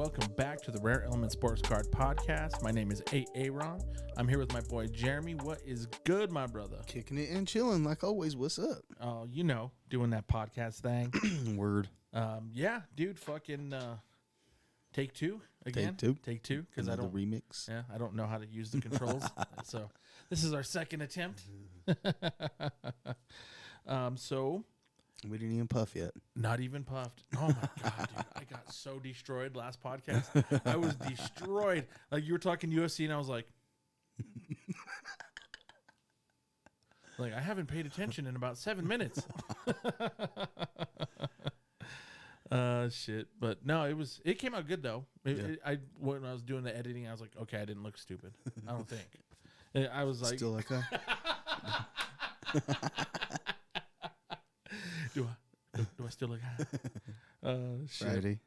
welcome back to the Rare Element Sports Card Podcast. My name is Aaron. I'm here with my boy Jeremy. What is good, my brother? Kicking it and chilling like always. What's up? Oh, doing that podcast thing. Word. Yeah, dude, fucking take two again. Take two, because I don't remix. Yeah, I don't know how to use the controls. So this is our second attempt. So we didn't even puff yet. not even puffed. Oh my god, dude. I got so destroyed last podcast. I was destroyed. Like, you were talking UFC and I was like I haven't paid attention in about 7 minutes. Shit. But no, it came out good though. When I was doing the editing, I was like, okay, I didn't look stupid. I don't think. I was like, Still like that? Do I still look shit. Friday.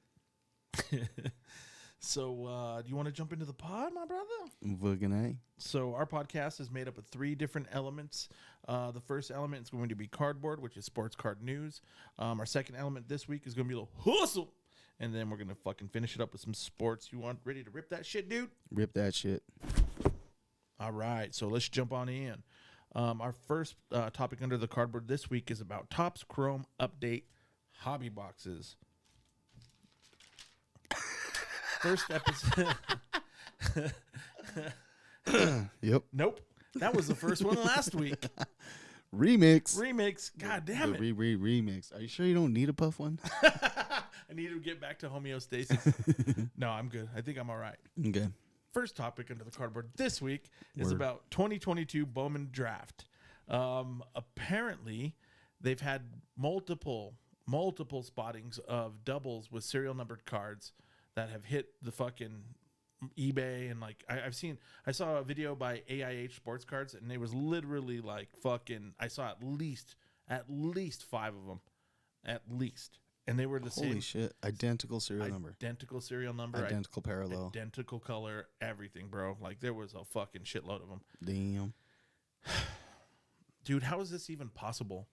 So, do you want to jump into the pod, my brother? Vugane. So, our podcast is made up of 3 different elements. The first element is going to be cardboard, which is sports card news. Our second element this week is going to be a little hustle. And then we're going to fucking finish it up with some sports. You want ready to rip that shit, dude? Rip that shit. All right. So, let's jump on in. Our first topic under the cardboard this week is about Topps Chrome Update hobby boxes. First episode. Yep. Nope. That was the first one last week. Remix. God damn it. Remix. Are you sure you don't need a puff one? I need to get back to homeostasis. No, I'm good. I think I'm all right. Okay. First topic under the cardboard this week is about 2022 Bowman Draft. Apparently, they've had multiple spottings of doubles with serial numbered cards that have hit the fucking eBay, and I saw a video by AIH Sports Cards, and it was literally like fucking. I saw at least 5 of them, at least. And they were the same. Holy shit. Identical serial number. Identical serial number. Identical parallel. Identical color. Everything, bro. Like, there was a fucking shitload of them. Damn. Dude, how is this even possible?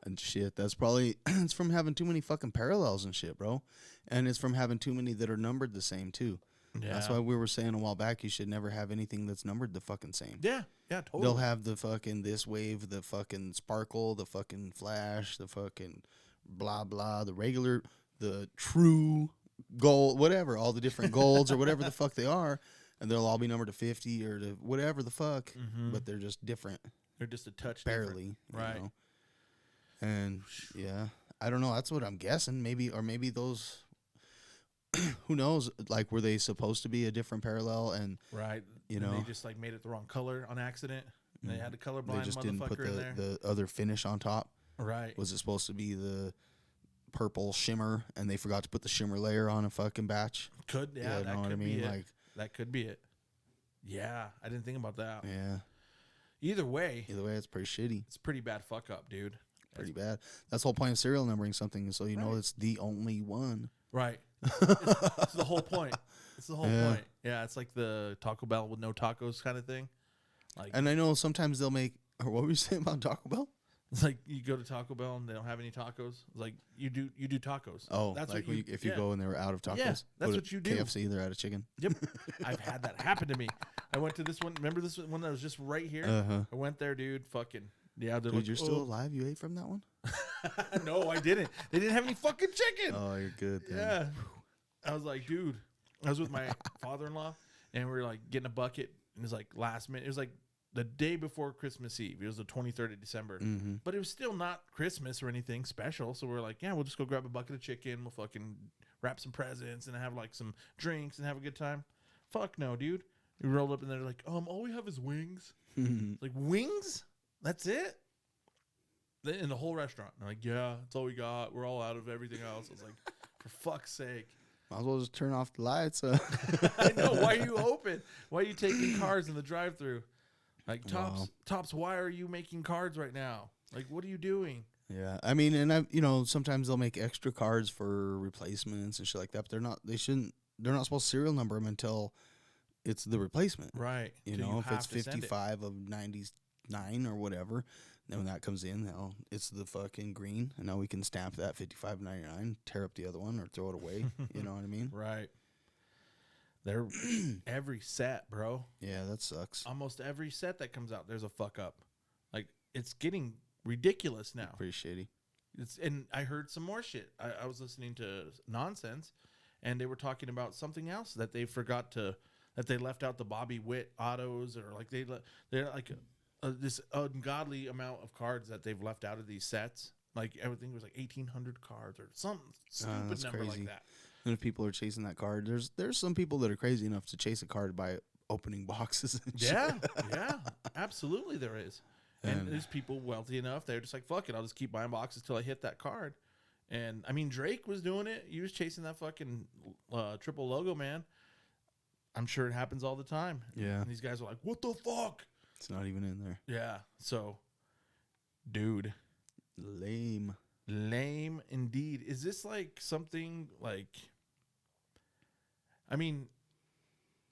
And shit, that's probably, it's from having too many fucking parallels and shit, bro. And it's from having too many that are numbered the same, too. Yeah. That's why we were saying a while back, you should never have anything that's numbered the fucking same. Yeah, totally. They'll have the fucking this wave, the fucking sparkle, the fucking flash, the fucking blah blah, the regular, the true gold, whatever, all the different golds or whatever the fuck they are, and they'll all be numbered to 50 or to whatever the fuck, but they're just different. They're just a touch barely, right? You know? And yeah, I don't know. That's what I'm guessing. Maybe those. Who knows? Like, were they supposed to be a different parallel? And right, you know, they just like made it the wrong color on accident. They had a colorblind they just didn't put in there. the other finish on top. Right. Was it supposed to be the purple shimmer, and they forgot to put the shimmer layer on a fucking batch? Could, yeah, you know what I mean? Like, that could be it. Yeah, I didn't think about that. Yeah. Either way, it's pretty shitty. It's pretty bad fuck up, dude. Pretty bad. That's the whole point of serial numbering something, so you know it's the only one. Right. It's the whole point. It's the whole point. Yeah, it's like the Taco Bell with no tacos kind of thing. Like, and I know sometimes they'll make. Or what were you saying about Taco Bell? It's like you go to Taco Bell and they don't have any tacos. It's like you do tacos. Oh, that's like what if you go and they were out of tacos. Yeah, that's what you do. KFC, they're out of chicken. Yep, I've had that happen to me. I went to this one. Remember this one that was just right here? I went there, dude. Fucking yeah. Dude, like, you're still alive? You ate from that one? No, I didn't. They didn't have any fucking chicken. Oh, you're good. Then. Yeah. I was like, dude. I was with my father-in-law, and we were like getting a bucket. And it was like last minute. It was like the day before Christmas Eve. It was the 23rd of December. But it was still not Christmas or anything special. So we're like, yeah, we'll just go grab a bucket of chicken. We'll fucking wrap some presents and have like some drinks and have a good time. Fuck no, dude. We rolled up and they're like, all we have is wings. Like, wings? That's it? In the whole restaurant. And I'm like, yeah, that's all we got. We're all out of everything else. I was like, for fuck's sake. Might as well just turn off the lights. I know. Why are you open? Why are you taking cards in the drive-thru? Like, Topps, why are you making cards right now? Like, what are you doing? Yeah, I mean, and sometimes they'll make extra cards for replacements and shit like that. But they're not supposed to serial number them until it's the replacement. Right. You know, if it's 55 of 99 or whatever, then when that comes in, it's the fucking green, and now we can stamp that 55.99, tear up the other one, or throw it away. You know what I mean? Right. They're every set, bro. Yeah, that sucks. Almost every set that comes out, there's a fuck up. Like, it's getting ridiculous now. Pretty shitty. And I heard some more shit. I was listening to Nonsense, and they were talking about something else that they forgot to, that they left out the Bobby Witt autos, or like they're like this ungodly amount of cards that they've left out of these sets. Like everything was like 1,800 cards or some stupid number crazy. like that. And if people are chasing that card, there's some people that are crazy enough to chase a card by opening boxes. And Yeah, shit. yeah, absolutely there is. And there's people wealthy enough, they're just like, fuck it, I'll just keep buying boxes till I hit that card. And I mean, Drake was doing it. He was chasing that fucking triple logo, man. I'm sure it happens all the time. Yeah. And these guys are like, what the fuck? It's not even in there. Yeah. So, dude. Lame Indeed. Is this like something like, I mean,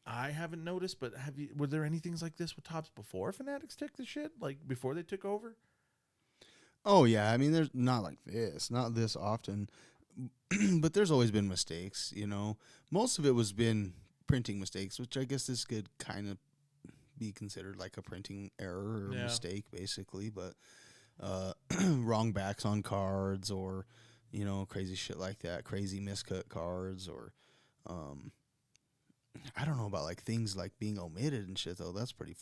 I haven't noticed, but were there any things like this with Topps before Fanatics took the shit? Like before they took over? Oh yeah, I mean, there's not like this, not this often, but there's always been mistakes. You know, most of it was been printing mistakes, which I guess this could kind of be considered like a printing error or mistake, basically. But wrong backs on cards, or you know, crazy shit like that, crazy miscut cards, or I don't know about like things like being omitted and shit though. That's pretty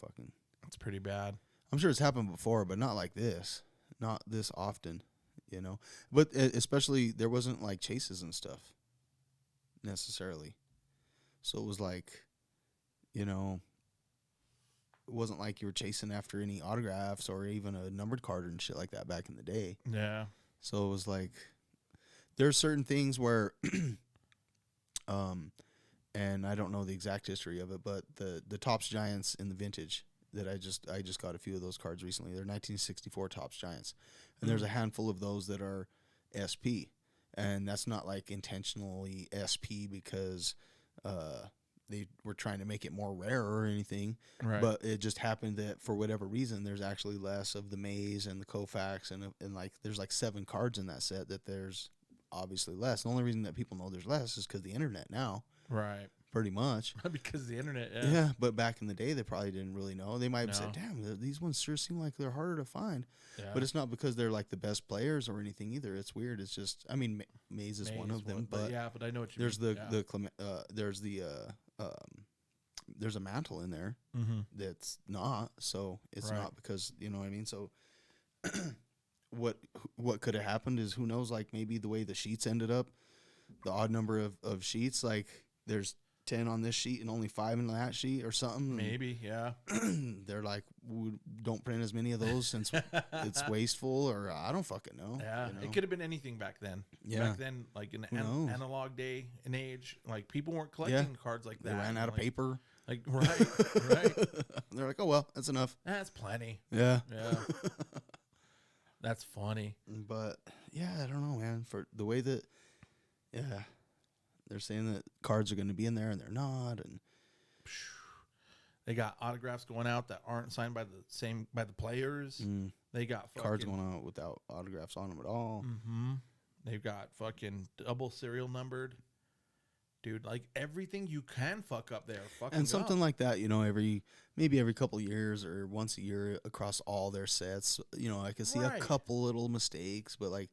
bad. I'm sure it's happened before, but not like this. Not this often, you know. But especially there wasn't like chases and stuff necessarily. So it was like, you know, it wasn't like you were chasing after any autographs or even a numbered card and shit like that back in the day. Yeah. So it was like there's certain things where and I don't know the exact history of it, but the Topps Giants in the vintage that I just got a few of those cards recently. They're 1964 Topps Giants, and there's a handful of those that are SP, and that's not like intentionally SP because they were trying to make it more rare or anything, right. But it just happened that for whatever reason there's actually less of the Mays and the Koufax and like there's like 7 cards in that set that there's obviously less. The only reason that people know there's less is because the internet now. Right. Pretty much. Because of the internet, yeah. Yeah, but back in the day, they probably didn't really know. They might have said, damn, these ones sure seem like they're harder to find. Yeah. But it's not because they're like the best players or anything either. It's weird. It's just, I mean, Mays is one of them. But yeah, but I know what you there's mean. There's a mantle in there that's not. So it's not because, you know what I mean? So what could have happened is, who knows, like maybe the way the sheets ended up, the odd number of sheets, like there's 10 on this sheet and only 5 in that sheet or something. Maybe, yeah. They're like, we don't print as many of those since it's wasteful, or I don't fucking know. Yeah, you know? It could have been anything back then. Yeah. Back then, like in analog day and age, like people weren't collecting cards like that. They ran out of paper. Like, right. They're like, oh, well, that's enough. That's plenty. Yeah. Yeah. That's funny. But, yeah, I don't know, man. For the way that, yeah, they're saying that cards are going to be in there and they're not, and they got autographs going out that aren't signed by the players. They got cards going out without autographs on them at all. They've got fucking double serial numbered, dude. Like everything you can fuck up there, and something like that. You know, maybe every couple of years or once a year across all their sets. You know, I can see a couple little mistakes, but like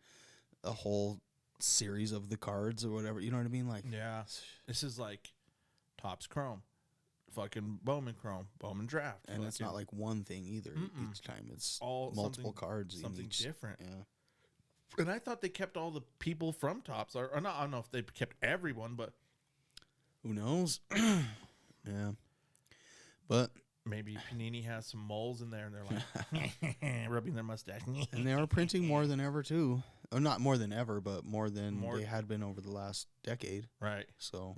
a whole series of the cards or whatever, you know what I mean? Like, yeah, this is like Topps Chrome, fucking Bowman Chrome, Bowman Draft, and it's not like one thing either. Each time it's all multiple cards, something each, different. Yeah, and I thought they kept all the people from Topps, or not. I don't know if they kept everyone, but who knows? Yeah, but maybe Panini has some moles in there, and they're like rubbing their mustache. And they are printing more than ever too. Or not more than ever, but more than they had been over the last decade. Right. So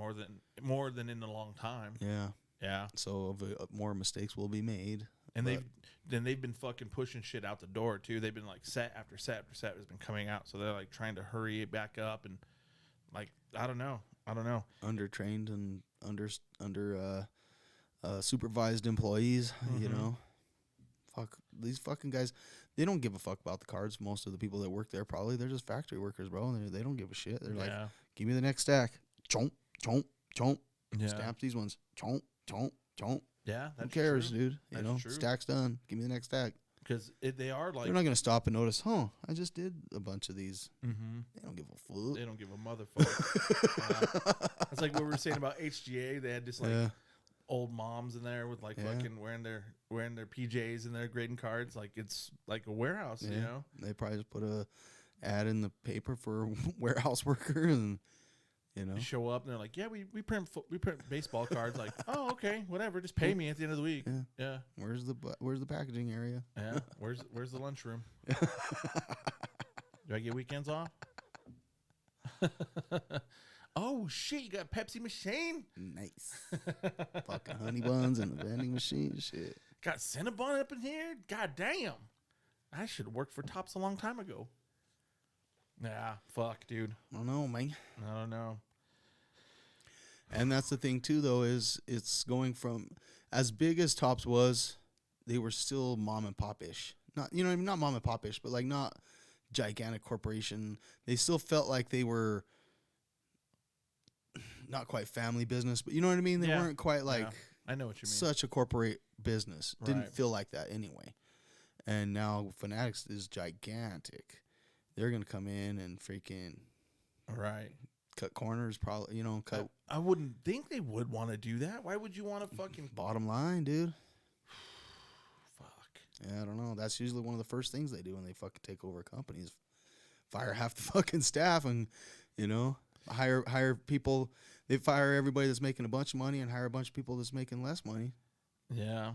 more than in a long time. Yeah. Yeah. So more mistakes will be made. And they've been fucking pushing shit out the door too. They've been like set after set after set has been coming out. So they're like trying to hurry it back up, and like I don't know. Undertrained and under supervised employees, you know. Fuck these fucking guys. They don't give a fuck about the cards. Most of the people that work there, probably they're just factory workers, bro. And they don't give a shit. They're like, give me the next stack. Chomp, chomp, chomp. Yeah. Stamp these ones. Chomp, chomp, chomp. Yeah, Who that's cares, true. dude? That's You know, true. stack's done. Give me the next stack. Because they are like They're not gonna stop and notice. Huh? I just did a bunch of these. mm-hmm. They don't give a fuck. They don't give a motherfucker. That's like what we were saying about HGA. They had just like old moms in there with like fucking wearing their PJs and their grading cards. Like it's like a warehouse, you know. They probably just put a ad in the paper for a warehouse worker, and you know, You show up and they're like, yeah, we print baseball cards. Like, oh, okay, whatever. Just pay me at the end of the week. Yeah. Where's the packaging area? Yeah. Where's the lunchroom? Do I get weekends off? Oh shit! You got a Pepsi machine? Nice. Fucking honey buns and the vending machine. Shit. Got Cinnabon up in here? God damn! I should have worked for Tops a long time ago. Yeah, fuck, dude. I don't know, man. I don't know. And that's the thing too, though, is it's going from as big as Tops was, they were still mom and pop ish. Not not mom and pop ish, but like not gigantic corporation. They still felt like they were not quite family business, but you know what I mean? They weren't quite like I know what you mean. such a corporate business. Didn't Right. feel like that anyway. And now Fanatics is gigantic. They're gonna come in and freaking Right. cut corners, probably, cut I wouldn't think they would want to do that. Why would you want to fucking bottom line, dude. fuck? Yeah, I don't know. That's usually one of the first things they do when they fucking take over companies. Fire half the fucking staff and, hire people. They fire everybody that's making a bunch of money and hire a bunch of people that's making less money. Yeah.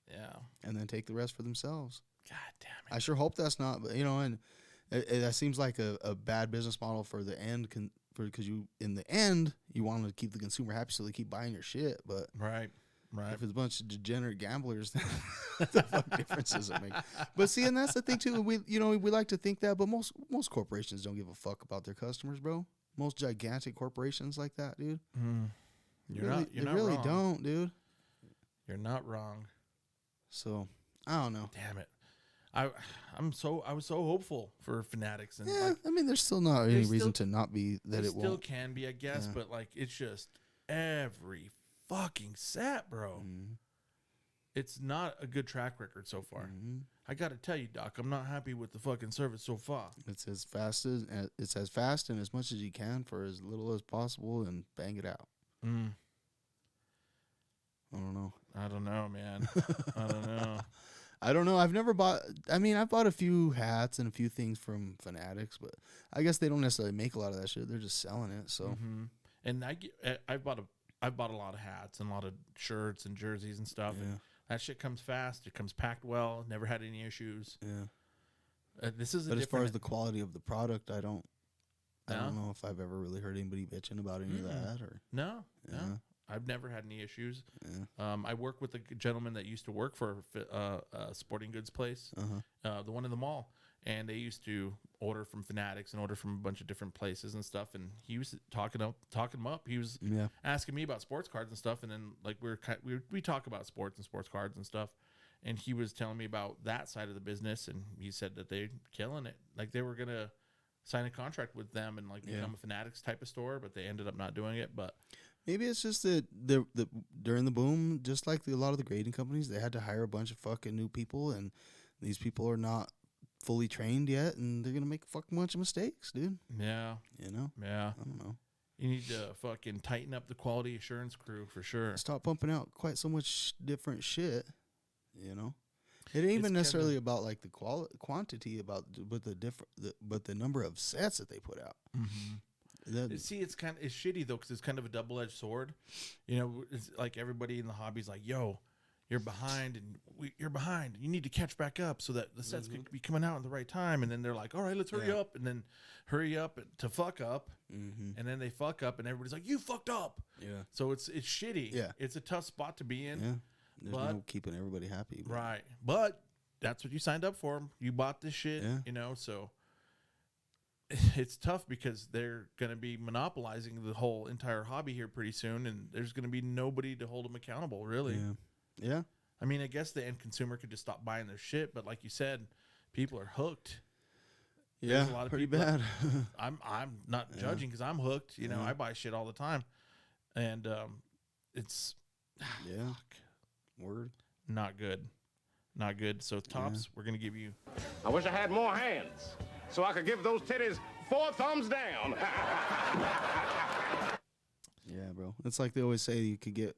Yeah. And then take the rest for themselves. God damn it. I sure hope that's not, but and that seems like a bad business model for the end, because in the end you want to keep the consumer happy, so they keep buying your shit. But Right. if it's a bunch of degenerate gamblers, then the fuck difference does it make? But see, and that's the thing too. We like to think that, but most corporations don't give a fuck about their customers, bro. Most gigantic corporations like that, dude. You're They not really wrong. don't, dude. You're not wrong. So I don't know. Damn it. I was so hopeful for Fanatics, and Yeah, like, I mean, there's still not any reason still- to not be that it it still won't. can be, I guess, but like it's just every fucking set, bro. Mhm. It's not a good track record so far. Mhm. I got to tell you, Doc, I'm not happy with the fucking service so far. It's as fast and as much as you can for as little as possible, and bang it out. I don't know. I don't know, man. I don't know. I don't know. I've never bought. I mean, I've bought a few hats and a few things from Fanatics, but I guess they don't necessarily make a lot of that shit. They're just selling it. So And I've bought a lot of hats and a lot of shirts and jerseys and stuff. Yeah. And that shit comes fast. It comes packed well. Never had any issues. yeah. This is. But as far as the quality of the product, I don't No? know if I've ever really heard anybody bitching about any of that. Or no, Yeah. I've never had any issues. yeah. I work with a gentleman that used to work for a sporting goods place, the one in the mall, and they used to order from Fanatics and order from a bunch of different places and stuff. And he was talking him up. He was Yeah. asking me about sports cards and stuff, and then like we talk about sports and sports cards and stuff. And he was telling me about that side of the business, and he said that they're killing it. Like they were gonna sign a contract with them and like become a Fanatics type of store, but they ended up not doing it. But Maybe it's just that the during the boom, just like a lot of the grading companies, they had to hire a bunch of fucking new people, and these people are not fully trained yet, and they're gonna make a fucking bunch of mistakes, dude. yeah, I don't know. you need to fucking tighten up the quality assurance crew for sure. Stop pumping out quite so much different shit. It ain't even It's necessarily about like the quantity, but the number of sets that they put out. See, it's shitty though, because it's kind of a double-edged sword. It's like everybody in the hobby's like, "Yo, you're behind, and you're behind. You need to catch back up so that the sets could be coming out at the right time." And then they're like, "All right, let's hurry up," and then hurry up to fuck up, and then they fuck up, and everybody's like, "You fucked up." Yeah. So it's shitty. Yeah. It's a tough spot to be in. Yeah. There's But- no keeping everybody happy. But Right. But that's what you signed up for. You bought this shit, Yeah. so it's tough because they're going to be monopolizing the whole entire hobby here pretty soon, and there's going to be nobody to hold them accountable, really. Yeah. I mean, I guess the end consumer could just stop buying their shit, but like you said, people are hooked. Yeah. There's a lot of pretty people bad. I'm not judging because I'm hooked. I buy shit all the time. and it's Yeah. Word. not good. Not good. So, Tops, we're going to give you... I wish I had more hands so I could give those titties 4 thumbs down. Yeah, bro. It's like they always say you could get,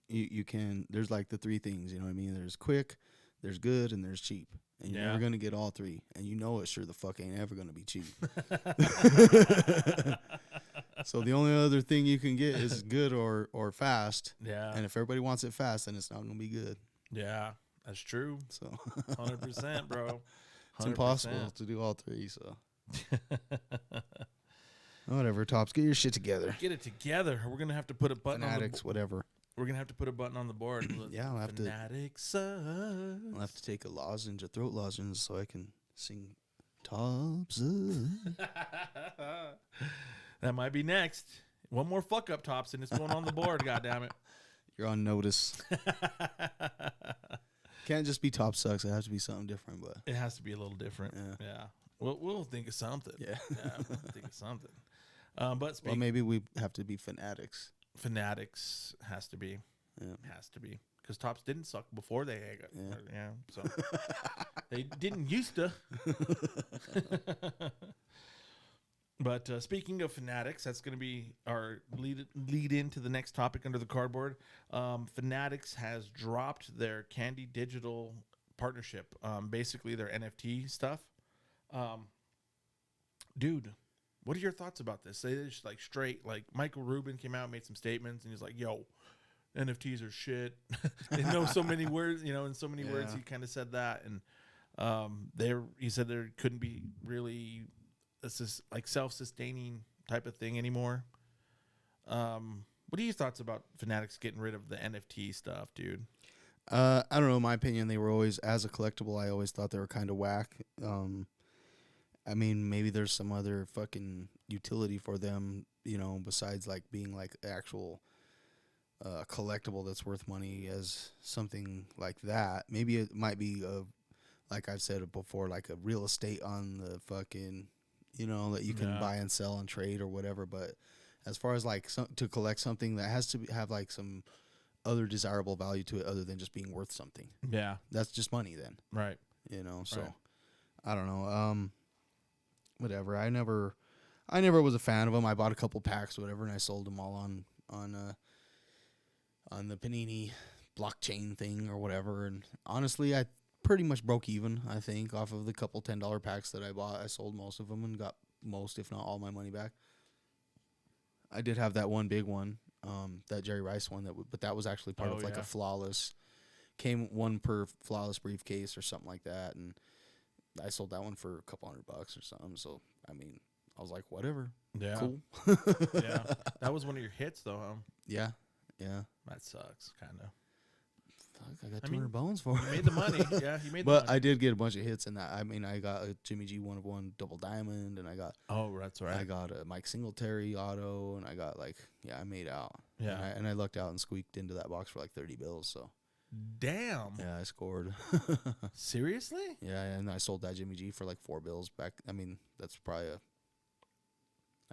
you can, there's like the 3 things, you know what I mean? There's quick, there's good, and there's cheap. And you're never going to get all 3. And you know it sure the fuck ain't ever going to be cheap. So the only other thing you can get is good or fast. Yeah. And if everybody wants it fast, then it's not going to be good. Yeah, that's true. So 100%, bro. 100%. It's impossible to do all 3, so. Whatever, Tops, get your shit together. Get it together. We're going to have to put a button Fanatics, whatever. We're going to have to put a button on the board. Yeah, I'll have to. Fanatics. I'll have to take a lozenge, a throat lozenge, so I can sing Tops. That might be next. One more fuck up, Tops, and it's going on the board, goddammit. You're on notice. Can't just be Top Sucks. It has to be something different, but It has to be a little different. Yeah. We'll think of something. Yeah. We'll think of something. But well, maybe we have to be Fanatics. Fanatics has to be. Yeah. Has to be. Because Tops didn't suck before they got. Yeah. So they didn't used to. But speaking of Fanatics, that's going to be our lead into the next topic under the cardboard. Fanatics has dropped their Candy Digital partnership, basically their NFT stuff. Dude, what are your thoughts about this? They just like straight, like Michael Rubin came out and made some statements, and he's like, yo, NFTs are shit. They know so many words, in so many words he kind of said that. And he said there couldn't be really this like self-sustaining type of thing anymore. What are your thoughts about Fanatics getting rid of the NFT stuff, dude? I don't know. In my opinion, they were always, as a collectible, I always thought they were kind of whack. I mean, maybe there's some other fucking utility for them, besides like being like actual collectible that's worth money as something like that. Maybe it might be, like I've said before, like a real estate on the fucking, that you can buy and sell and trade or whatever. But as far as like to collect something that has to have like some other desirable value to it other than just being worth something. Yeah. That's just money then. Right. So right. I don't know. Whatever. I never was a fan of them. I bought a couple packs or whatever, and I sold them all on the Panini blockchain thing or whatever. And honestly, I pretty much broke even, I think, off of the couple $10 packs that I bought. I sold most of them and got most, if not all, my money back. I did have that one big one, that Jerry Rice one, but that was actually part of like a flawless, came one per flawless briefcase or something like that, and I sold that one for a couple $100 or something. So I mean, I was like, whatever, cool. Yeah, that was one of your hits, though, huh? Yeah. That sucks, kind of. Fuck, I got 200 bones for it. You made the money. Yeah, you made the money. But I did get a bunch of hits in that. I mean, I got a Jimmy G 1 of 1 double diamond, and I got. Oh, that's right. I got a Mike Singletary auto, and I got I made out. Yeah. And I lucked out and squeaked into that box for like 30 bills. So. Damn. Yeah, I scored. Seriously? Yeah, and I sold that Jimmy G for like 4 bills back. I mean, that's probably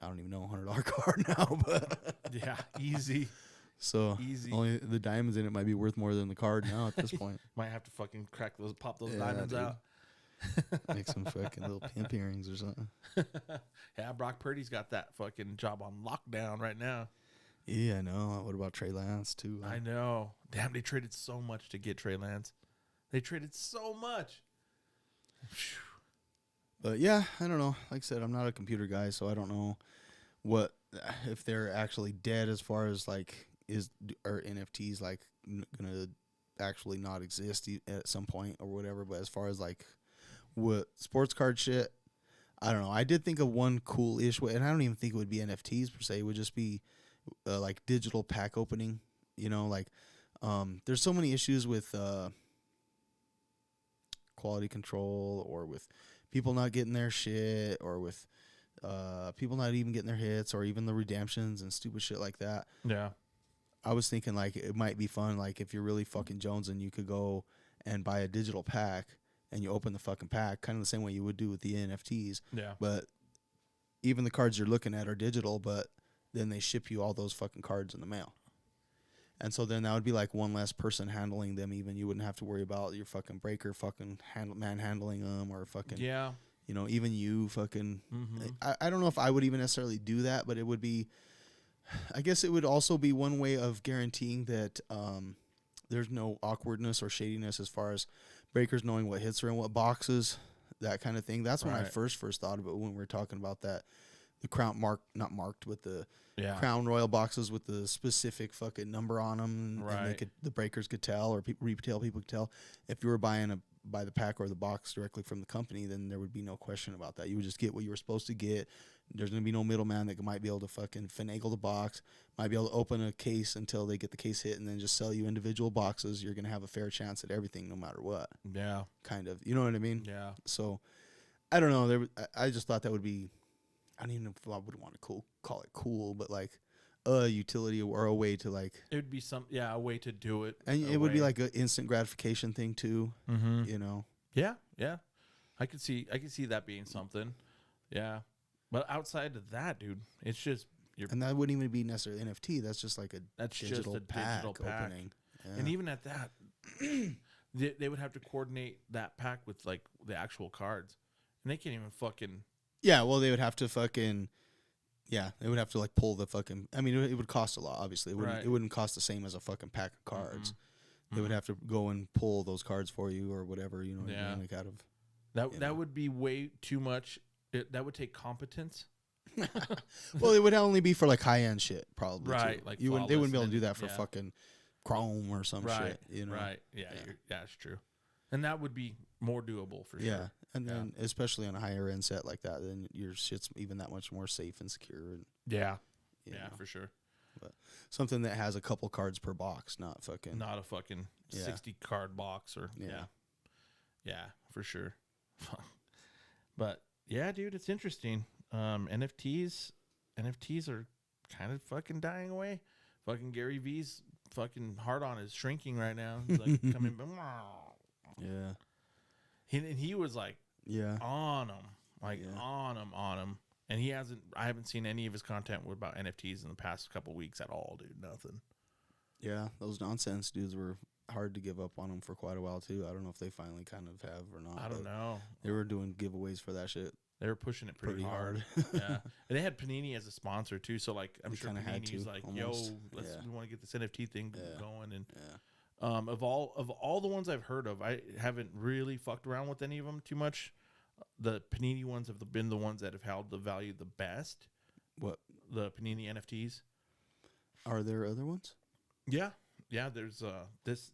I don't even know, $100 card now, but. Yeah, easy. So easy. Only the diamonds in it might be worth more than the card now at this point. Might have to fucking pop those diamonds out. Make some fucking little pimp earrings or something. Yeah, Brock Purdy's got that fucking job on lockdown right now. Yeah, I know. What about Trey Lance too? I know. Damn, they traded so much to get Trey Lance. They traded so much. But yeah, I don't know. Like I said, I'm not a computer guy, so I don't know if they're actually dead as far as like are NFTs like gonna actually not exist at some point or whatever. But as far as like what sports card shit, I don't know. I did think of one cool-ish way, and I don't even think it would be NFTs per se. It would just be like digital pack opening. Like there's so many issues with quality control, or with people not getting their shit, or with people not even getting their hits, or even the redemptions and stupid shit like that. Yeah. I was thinking like it might be fun, like if you're really fucking Jones and you could go and buy a digital pack and you open the fucking pack, kind of the same way you would do with the NFTs. Yeah. But even the cards you're looking at are digital, but then they ship you all those fucking cards in the mail. And so then that would be like one less person handling them. Even you wouldn't have to worry about your fucking breaker fucking handling them or fucking even you fucking. I don't know if I would even necessarily do that, but it would be. I guess it would also be one way of guaranteeing that there's no awkwardness or shadiness as far as breakers knowing what hits are in what boxes, that kind of thing. That's when I first thought of it when we were talking about that. The crown not marked with the Crown Royal boxes with the specific fucking number on them, and the breakers could tell, or retail people could tell. If you were buying by the pack or the box directly from the company, then there would be no question about that. You would just get what you were supposed to get. There's going to be no middleman that might be able to fucking finagle the box, might be able to open a case until they get the case hit and then just sell you individual boxes. You're going to have a fair chance at everything no matter what. Yeah. Kind of. You know what I mean? Yeah. So, I don't know. I just thought that would be, I don't even know if I would want to call it cool, but like a utility or a way to like. It would be a way to do it. And it would be like an instant gratification thing too, you know? Yeah. Yeah. I could see that being something. Yeah. But outside of that, dude, it's just and that wouldn't even be necessarily NFT. That's just like a digital pack opening. Yeah. And even at that, they would have to coordinate that pack with like the actual cards, and they can't even fucking. Yeah, well, they would have to fucking. Yeah, they would have to like pull the fucking. I mean, it would cost a lot. Obviously, it wouldn't cost the same as a fucking pack of cards. They would have to go and pull those cards for you or whatever. You know, like out of. That would be way too much. That would take competence. Well, it would only be for like high end shit, probably. Right, too. like they wouldn't be able to do that for fucking Chrome or some shit. You know, right? Yeah, that's true. And that would be more doable for sure. Yeah, and then especially on a higher end set like that, then your shit's even that much more safe and secure. And, for sure. But something that has a couple cards per box, not a fucking 60 card box or yeah, for sure. But yeah, dude, it's interesting. NFTs are kind of fucking dying away. Fucking Gary V's fucking heart on is shrinking right now. He's like coming. He was like on him, and I haven't seen any of his content about NFTs in the past couple weeks at all, dude. Nothing. Yeah, those nonsense dudes were hard to give up on them for quite a while too. I don't know if they finally kind of have or not. I don't know. They were doing giveaways for that shit. They were pushing it pretty hard. Yeah, and they had Panini as a sponsor too. So like, I'm sure Panini's like, almost. We want to get this NFT thing going. And of all the ones I've heard of, I haven't really fucked around with any of them too much. The Panini ones have been the ones that have held the value the best. What? The Panini NFTs. Are there other ones? Yeah. There's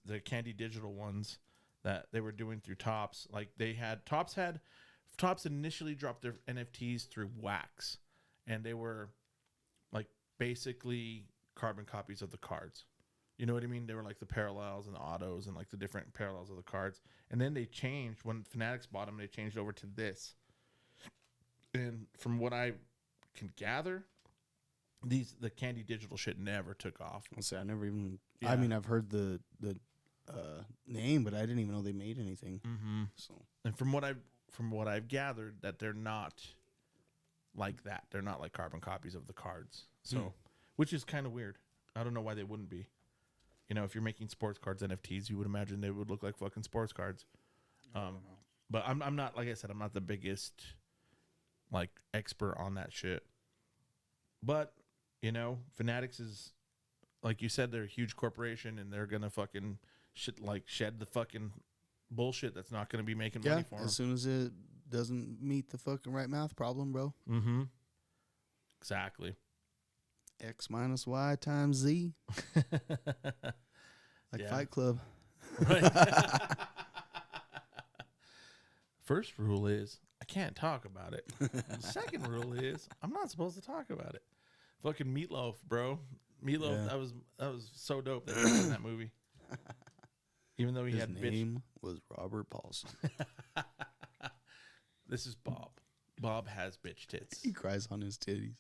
the Candy Digital ones that they were doing through Topps. Like Topps initially dropped their NFTs through Wax, and they were like basically carbon copies of the cards. You know what I mean? They were like the parallels and the autos and like the different parallels of the cards. And then they changed when Fanatics bought them. They changed over to this. And from what I can gather, the Candy Digital shit never took off. I'll say I never even. Yeah. I mean, I've heard the name, but I didn't even know they made anything. Mm-hmm. So, and from what I've gathered, that they're not like that. They're not like carbon copies of the cards. So, which is kind of weird. I don't know why they wouldn't be. You know, if you're making sports cards NFTs, you would imagine they would look like fucking sports cards. But I'm not, like I said, I'm not the biggest like expert on that shit. But you know, Fanatics is, like you said, they're a huge corporation, and they're gonna fucking shed the fucking bullshit that's not gonna be making money for them. As soon as it doesn't meet the fucking right math problem, bro. Mm-hmm. Exactly. X minus Y times Z. Like Fight Club. Right. First rule is I can't talk about it. The second rule is I'm not supposed to talk about it. Fucking Meatloaf, bro. Meatloaf, that was so dope that he was in that movie. Even though his name was Robert Paulson. This is Bob. Bob has bitch tits. He cries on his titties.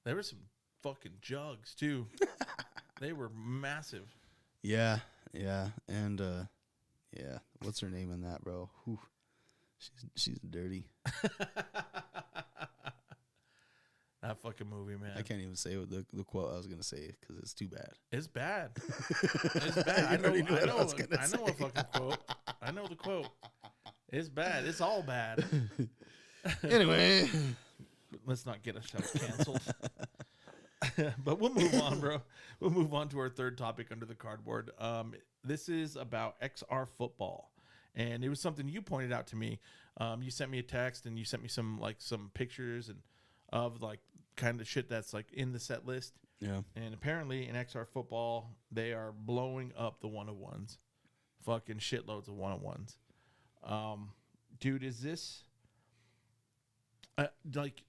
There were some fucking jugs too. They were massive. Yeah. And what's her name in that, bro? Whew. She's dirty. That fucking movie, man. I can't even say what the quote I was gonna say because it's too bad. It's bad. It's bad. I know a fucking quote. I know the quote. It's bad. It's all bad. Anyway, Let's not get ourselves canceled. But we'll move on, bro. We'll move on to our third topic under the cardboard. This is about XR football, and it was something you pointed out to me. You sent me a text, and you sent me some pictures and of like kind of shit that's like in the set list. yeah. And apparently in XR football, they are blowing up the 1-of-1s. Fucking shitloads of 1-of-1s. Dude, is this like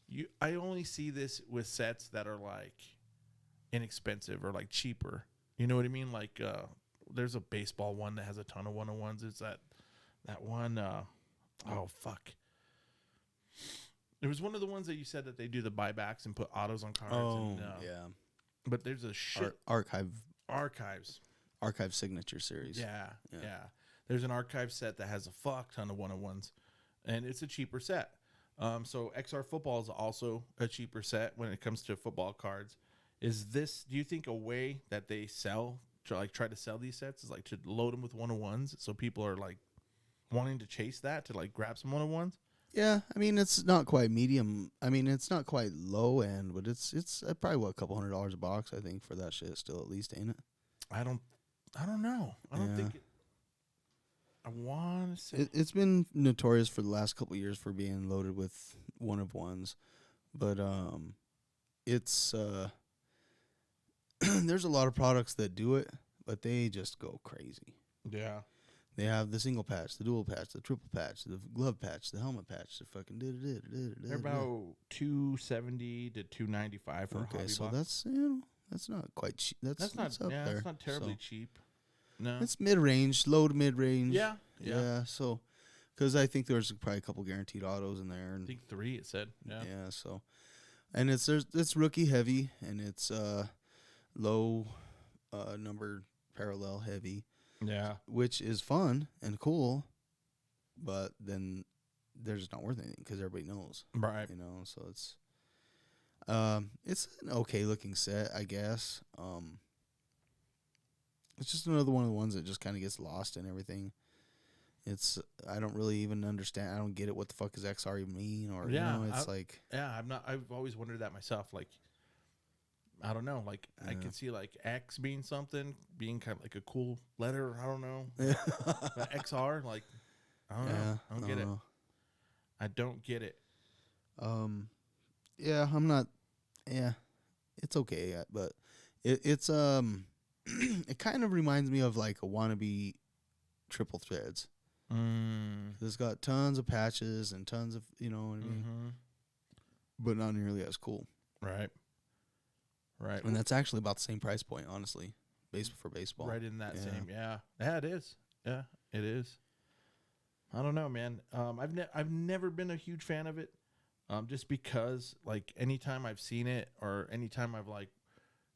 you? I only see this with sets that are like inexpensive or like cheaper. You know what I mean? Like there's a baseball one that has a ton of 1-of-1s. It's that one. Oh fuck! It was one of the ones that you said that they do the buybacks and put autos on cards. Oh, and, yeah. But there's a shit archives. Archive signature series. Yeah. There's an archive set that has a fuck ton of 1-of-1s, and it's a cheaper set. So XR football is also a cheaper set when it comes to football cards. Is this? Do you think a way that they try to sell these sets is like to load them with 1-of-1s, so people are like wanting to chase that to like grab some 1-of-1s? Yeah, I mean it's not quite medium. I mean it's not quite low end, but it's probably a couple $100 a box. I think for that shit still at least, ain't it? I don't know. I don't think it. I want to say It's been notorious for the last couple of years for being loaded with 1-of-1s, but it's there's a lot of products that do it, but they just go crazy. yeah. They have the single patch, the dual patch, the triple patch, the glove patch, the helmet patch. The fucking They're about $270 to $295 for a hobby so box. that's not quite cheap. That's not up there. That's not terribly cheap. No. It's mid range, low to mid range. Yeah. So, because I think there's probably a couple guaranteed autos in there, I and think 3 it said. Yeah. yeah. So, and it's rookie heavy, and it's low numbered parallel heavy. Yeah. Which is fun and cool, but then they're just not worth anything because everybody knows, Right. you know. So it's an okay looking set, I guess. It's just another one of the ones that just kind of gets lost in everything. I don't really even understand. I don't get it. What the fuck does XR even mean? Or I've always wondered that myself. Like, I don't know. Like, I can see like X being something, being kind of like a cool letter. I don't know. But XR, like, I don't know. I don't get it. I don't get it. Yeah, I'm not. Yeah, it's okay, but it's it kind of reminds me of like a wannabe triple threads. It's got tons of patches and tons of, you know what I mean, but not nearly as cool. Right. And that's actually about the same price point, honestly, for baseball. Right in that same, yeah, it is. Yeah, it is. I don't know, man. I've never been a huge fan of it, just because like anytime I've seen it or anytime I've like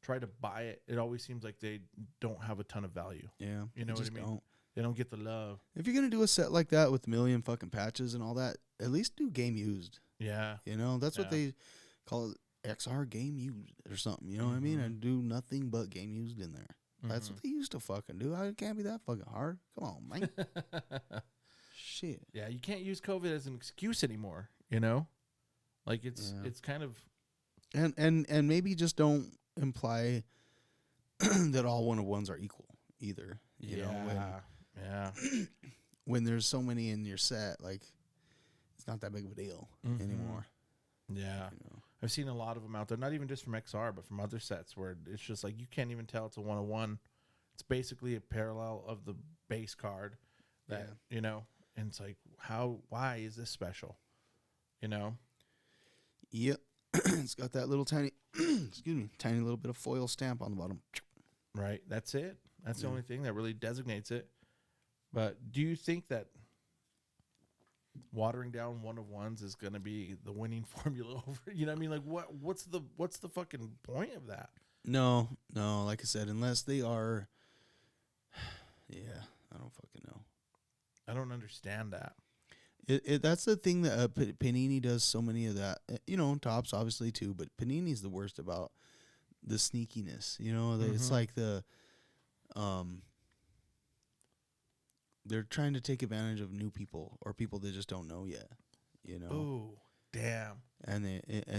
tried to buy it, it always seems like they don't have a ton of value. Yeah, you know what I mean. They don't get the love. If you're gonna do a set like that with a million fucking patches and all that, at least do game used. Yeah, you know that's what they call it. XR game used or something, you know what I mean? And do nothing but game used in there. That's what they used to fucking do. It can't be that fucking hard. Come on, man. Shit. Yeah, you can't use COVID as an excuse anymore, you know? Like it's kind of and maybe just don't imply that all 1-of-1s are equal either. You know, when there's so many in your set, like it's not that big of a deal anymore. Yeah. You know? I've seen a lot of them out there, not even just from XR, but from other sets where it's just like you can't even tell it's a 1-of-1. It's basically a parallel of the base card that, you know, and it's like, why is this special? You know? Yep. It's got that little tiny little bit of foil stamp on the bottom. Right. That's it. That's the only thing that really designates it. But do you think that watering down 1-of-1s is going to be the winning formula over, you know what I mean? Like what's the fucking point of that? No, like I said, unless they are, I don't fucking know. I don't understand that. That's the thing that Panini does so many of that. Topps obviously too, but Panini's the worst about the sneakiness. It's like they're trying to take advantage of new people or people they just don't know yet. Oh, damn. And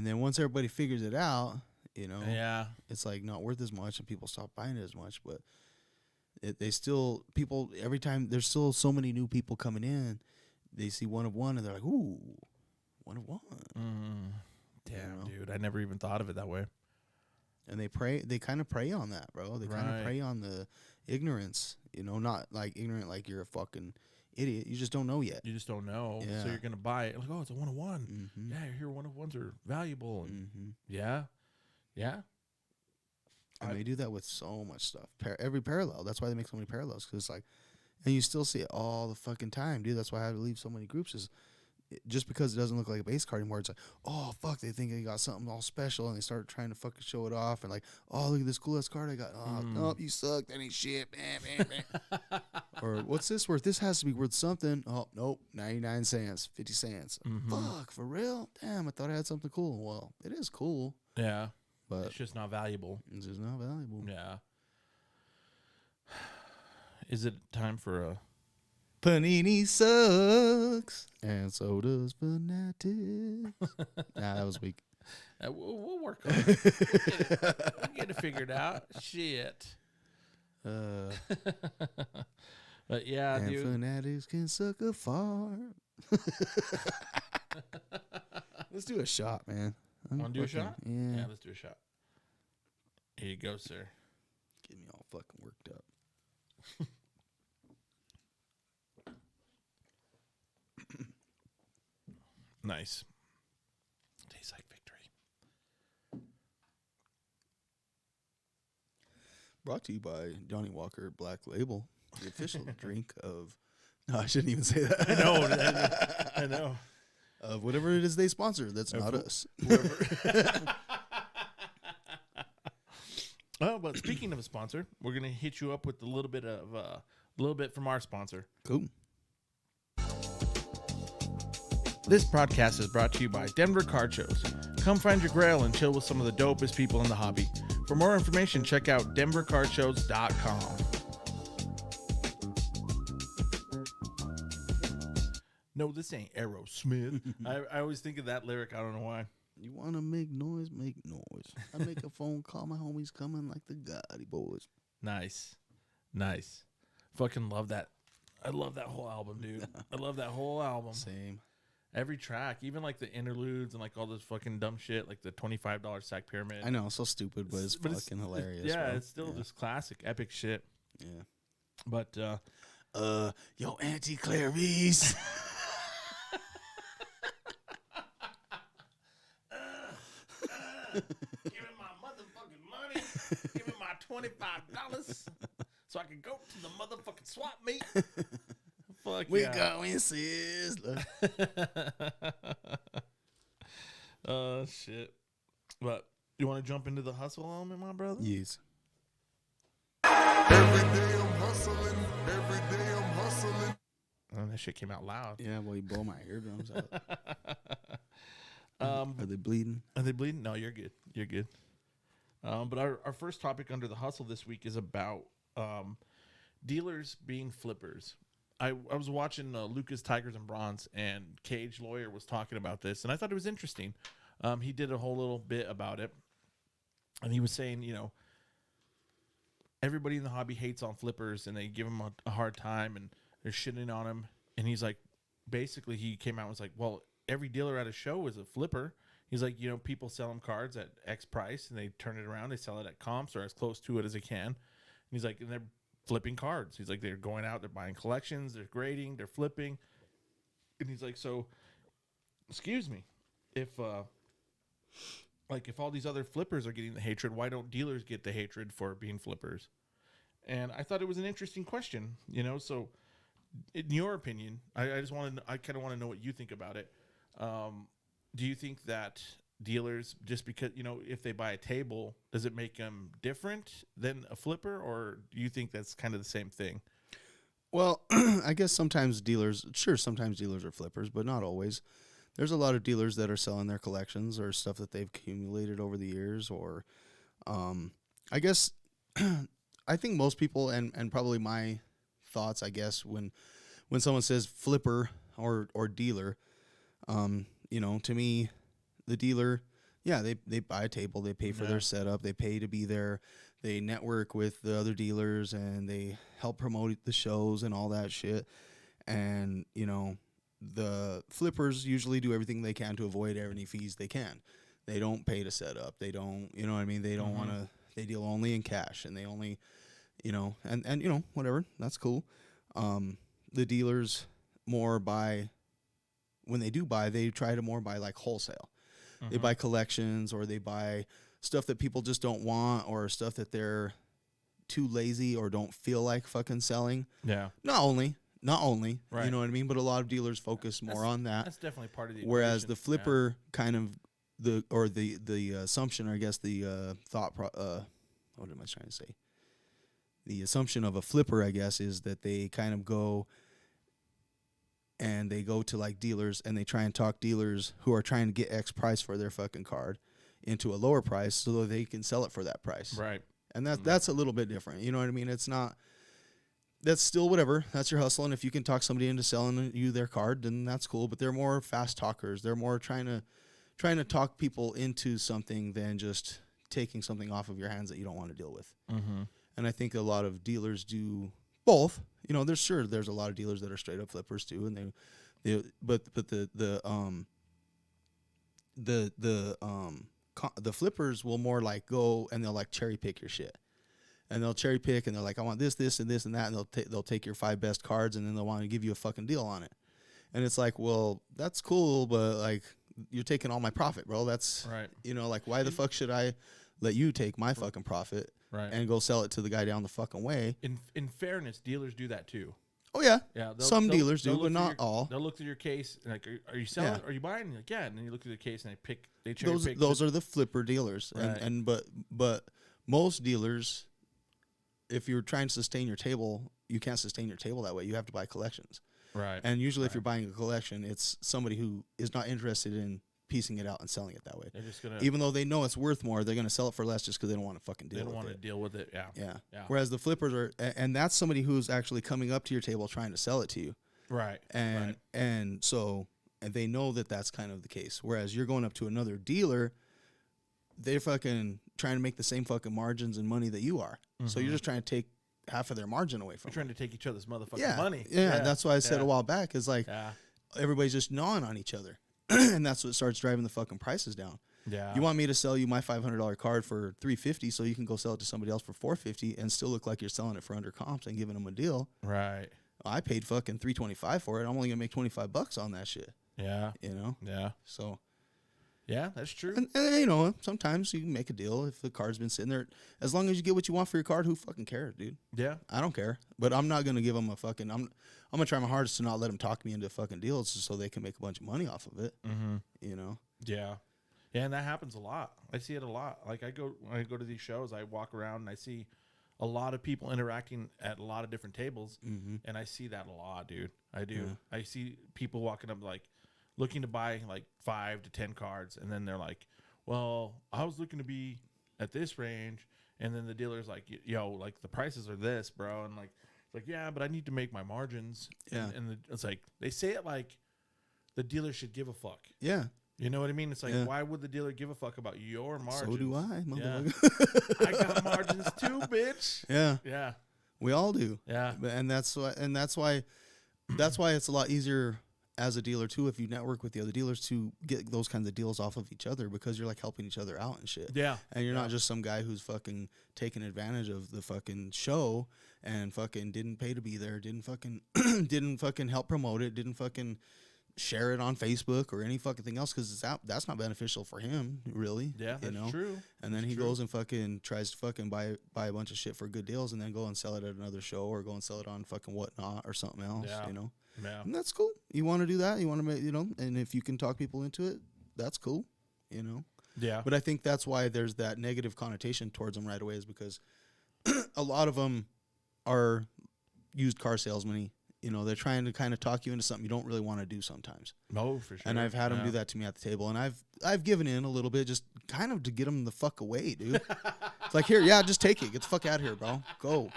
then once everybody figures it out, Yeah. it's like not worth as much, and people stop buying it as much. But they still people every time there's still so many new people coming in, they see one of one and they're like, ooh, one of one. Damn, dude, I never even thought of it that way. And they kind of prey on that, bro. They kind of prey on the ignorance, not like ignorant like you're a fucking idiot. You just don't know yet. You just don't know. Yeah. So you're going to buy it. Like, oh, it's a 1-of-1. Yeah, I hear 1-of-1s are valuable. And Yeah. And they do that with so much stuff. Every parallel. That's why they make so many parallels. Because it's like, and you still see it all the fucking time, dude. That's why I had to leave so many groups. Just because it doesn't look like a base card anymore, it's like, oh, fuck, they think they got something all special, and they start trying to fucking show it off, and like, oh, look at this cool-ass card I got. Oh, nope, you suck. That ain't shit. Or what's this worth? This has to be worth something. Oh, nope, 99 cents, 50 cents. Fuck, for real? Damn, I thought I had something cool. Well, it is cool. Yeah. But it's just not valuable. It's just not valuable. Yeah. Is it time for a... Panini sucks, and so does Fanatics. That was weak. We'll work on it. We'll get it figured out. Shit. But yeah, and dude. Fanatics can suck a fart. Let's do a shot, man. Want to do a shot? Yeah. Yeah, let's do a shot. Here you go, sir. Get me all fucking worked up. Nice. Tastes like victory. Brought to you by Johnny Walker Black Label, the official drink of... No, I shouldn't even say that. I know. Of whatever it is they sponsor. That's not us. Oh, but speaking of a sponsor, we're gonna hit you up with a little bit from our sponsor. Cool. This podcast is brought to you by Denver Card Shows. Come find your grail and chill with some of the dopest people in the hobby. For more information, check out denvercardshows.com. No, this ain't Aerosmith. I always think of that lyric. I don't know why. You want to make noise? Make noise. I make a phone call. My homies coming like the Gotti boys. Nice. Fucking love that. I love that whole album, dude. I love that whole album. Same. Every track, even like the interludes and like all this fucking dumb shit, like the $25 sack pyramid. I know, so stupid, but it's fucking hilarious. Yeah, bro. it's still just classic, epic shit. Yeah. But, yo, Auntie Clarice. Give me my motherfucking money. Give me my $25 so I can go to the motherfucking swap meet. Fuck We yeah. going sizzler. Oh, shit. But you want to jump into the hustle element, my brother? Yes. Every day I'm hustling. Every day I'm hustling. Oh, that shit came out loud. Yeah, well, you blow my eardrums out. Are they bleeding? Are they bleeding? No, you're good. You're good. But our first topic under the hustle this week is about dealers being flippers. I was watching Lucas Tigers and Bronze, and Cage Lawyer was talking about this, and I thought it was interesting. He did a whole little bit about it, and he was saying, everybody in the hobby hates on flippers, and they give them a hard time, and they're shitting on them. And he's like, basically, he came out and was like, well, every dealer at a show is a flipper. He's like, people sell them cards at X price, and they turn it around, they sell it at comps or as close to it as they can. And he's like, and they're flipping cards. He's like, they're going out, they're buying collections, they're grading, they're flipping. And he's like, so, excuse me, if all these other flippers are getting the hatred, why don't dealers get the hatred for being flippers? And I thought it was an interesting question, so in your opinion, I kind of want to know what you think about it. Do you think that dealers, just because, if they buy a table, does it make them different than a flipper, or do you think that's kind of the same thing? Well, I guess sometimes dealers are flippers, but not always. There's a lot of dealers that are selling their collections or stuff that they've accumulated over the years, or I guess I think most people and probably my thoughts, I guess, when someone says flipper or dealer, to me, the dealer, yeah, they buy a table, they pay for their setup, they pay to be there, they network with the other dealers, and they help promote the shows and all that shit. And, the flippers usually do everything they can to avoid any fees they can. They don't pay to set up. They don't, you know what I mean? They don't want to, they deal only in cash, and they only, and whatever, that's cool. The dealers more buy, when they do buy, they try to more buy like wholesale. They buy collections, or they buy stuff that people just don't want, or stuff that they're too lazy or don't feel like fucking selling. Yeah. Not only, right. You know what I mean? But a lot of dealers focus more on that. That's definitely part of the Whereas equation. The flipper kind of the assumption, or I guess the what am I trying to say? The assumption of a flipper, I guess, is that they kind of go to like dealers, and they try and talk dealers who are trying to get X price for their fucking card into a lower price so that they can sell it for that price. Right. And that's a little bit different. You know what I mean? It's not, that's still whatever. That's your hustle. And if you can talk somebody into selling you their card, then that's cool. But they're more fast talkers. They're more trying to talk people into something than just taking something off of your hands that you don't want to deal with. Mm-hmm. And I think a lot of dealers do both. There's a lot of dealers that are straight up flippers too, and the flippers will more like go and they'll like cherry pick your shit, and they'll cherry pick, and they're like, I want this, and this, and that, and they'll take your 5 best cards, and then they'll want to give you a fucking deal on it, and it's like, well, that's cool, but like, you're taking all my profit, bro. That's right. Like, why the fuck should I let you take my fucking profit? Right. And go sell it to the guy down the fucking way. In fairness, dealers do that too. Oh yeah. Yeah. Some dealers do, but not all. They'll look through your case and like, are you selling? Yeah. Are you buying? And you're like, yeah. And then you look through the case and they cherry pick. Those are the flipper dealers. Right. But most dealers, if you're trying to sustain your table, you can't sustain your table that way. You have to buy collections. Right. And usually if you're buying a collection, it's somebody who is not interested in piecing it out and selling it that way. They're just gonna, even though they know it's worth more, they're gonna sell it for less just because they don't want to fucking deal with it. They don't want to deal with it. Yeah. Whereas the flippers are, and that's somebody who's actually coming up to your table trying to sell it to you. Right. And so they know that that's kind of the case. Whereas you're going up to another dealer, they're fucking trying to make the same fucking margins and money that you are. Mm-hmm. So you're just trying to take half of their margin away from them. You're trying to take each other's motherfucking money. Yeah. That's why I said a while back is like everybody's just gnawing on each other. And that's what starts driving the fucking prices down. Yeah. You want me to sell you my $500 card for $350 so you can go sell it to somebody else for $450 and still look like you're selling it for under comps and giving them a deal. Right. I paid fucking $325 for it. I'm only gonna make $25 on that shit. Yeah. Yeah. So. Yeah, that's true. And sometimes you can make a deal if the card's been sitting there. As long as you get what you want for your card, who fucking cares, dude? Yeah. I don't care. But I'm not gonna give them a fucking. I'm gonna try my hardest to not let them talk me into fucking deals so they can make a bunch of money off of it. Mm-hmm. Yeah. Yeah, and that happens a lot. I see it a lot. Like when I go to these shows, I walk around and I see a lot of people interacting at a lot of different tables, and I see that a lot, dude. I do. Yeah. I see people walking up like, looking to buy like 5 to 10 cards, and then they're like, well, I was looking to be at this range, and then the dealer's like, yo, like the prices are this, bro, and like, it's like, yeah, but I need to make my margins. Yeah. And it's like, they say it like the dealer should give a fuck. Yeah. You know what I mean? It's like, why would the dealer give a fuck about your margins? So do I, motherfucker. Yeah. I got margins too, bitch. Yeah. Yeah. We all do. Yeah. And that's why it's a lot easier as a dealer too, if you network with the other dealers, to get those kinds of deals off of each other, because you're like helping each other out and shit. Yeah. And you're not just some guy who's fucking taking advantage of the fucking show and fucking didn't pay to be there, didn't fucking help promote it, didn't fucking share it on Facebook or any fucking thing else, because that's not beneficial for him, really. Yeah, that's true. And then he goes and fucking tries to fucking buy a bunch of shit for good deals, and then go and sell it at another show, or go and sell it on fucking Whatnot or something else. Yeah. Yeah. And that's cool. You want to do that? You want to make, and if you can talk people into it, that's cool. Yeah. But I think that's why there's that negative connotation towards them right away, is because a lot of them are used car salesman-y. You know, they're trying to kind of talk you into something you don't really want to do sometimes. Oh, for sure. And I've had them do that to me at the table, and I've given in a little bit just kind of to get them the fuck away, dude. It's like, here, yeah, just take it. Get the fuck out of here, bro. Go.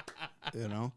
You know?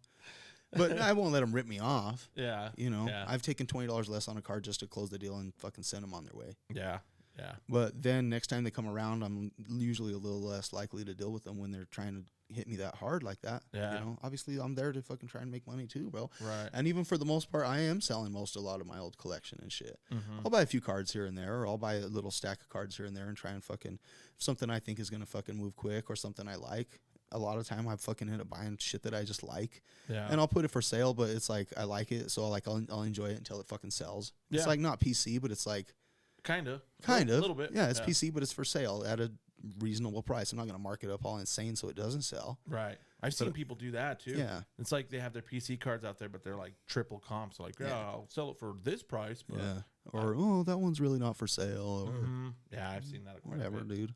But I won't let them rip me off. Yeah. You know? Yeah. I've taken $20 less on a card just to close the deal and fucking send them on their way. Yeah. Yeah. But then next time they come around, I'm usually a little less likely to deal with them when they're trying to hit me that hard like that. Yeah. You know, obviously I'm there to fucking try and make money too, bro. Right. And even for the most part, I am selling a lot of my old collection and shit. Mm-hmm. I'll buy a few cards here and there, or I'll buy a little stack of cards here and there and try and fucking something I think is gonna fucking move quick or something I like. A lot of time I fucking end up buying shit that I just like. Yeah. And I'll put it for sale, but it's like I like it, so I'll enjoy it until it fucking sells. Yeah. It's like not PC, but it's like Kind of. a little bit. Yeah, it's PC, but it's for sale at a reasonable price. I'm not gonna mark it up all insane so it doesn't sell. Right. I've seen people do that too. Yeah. It's like they have their PC cards out there, but they're like triple comps. Like, yeah, I'll sell it for this price. But Yeah. Or oh, that one's really not for sale. Or yeah, I've seen that quite whatever, a bit. dude.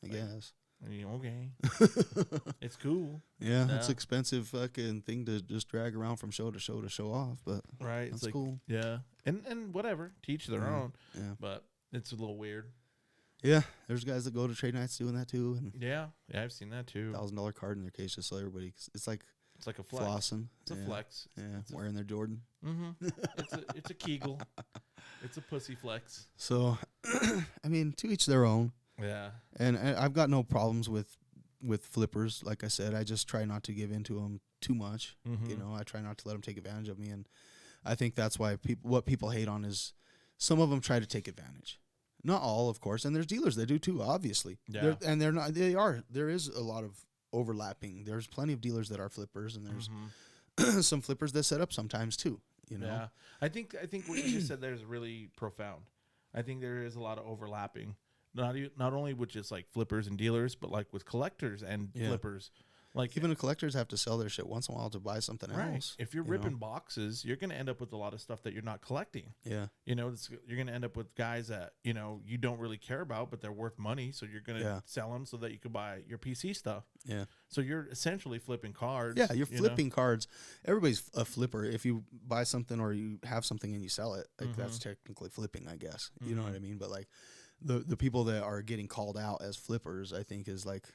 I guess. I mean, okay. It's cool. Yeah, it's Yeah. expensive fucking thing to just drag around from show to show to show off, but Right. that's It's like, cool. yeah. And whatever. Teach their own. Yeah. But it's a little weird. Yeah, there's guys that go to trade nights doing that too, and Yeah. Yeah, I've seen that too. $1,000 card in their case just so everybody. It's like It's like a flex. flossing. It's a flex. Yeah, It's a- wearing their Jordan. Mm-hmm. It's a Kegel. It's a pussy flex. So, I mean, to each their own. Yeah. And I've got no problems with flippers. Like I said, I just try not to give into them too much. Mm-hmm. You know, I try not to let them take advantage of me, and I think that's why what people hate on is some of them try to take advantage. Not all, of course, and there's dealers that do too, obviously. Yeah. They're not. They are. There is a lot of overlapping. There's plenty of dealers that are flippers, and there's some flippers that set up sometimes too. You know. Yeah. I think what you just said there is really profound. I think there is a lot of overlapping. Not only with just like flippers and dealers, but like with collectors and flippers. Like Even the collectors have to sell their shit once in a while to buy something right. else. If you're you ripping know? boxes, you're going to end up with a lot of stuff that you're not collecting. Yeah. You know, you're going to end up with guys that, you know, you don't really care about, but they're worth money. So you're going to sell them so that you could buy your PC stuff. Yeah. So you're essentially flipping cards. Yeah, you're you flipping cards. Everybody's a flipper. If you buy something or you have something and you sell it, like that's technically flipping, I guess. You know what I mean? But like the people that are getting called out as flippers, I think, is like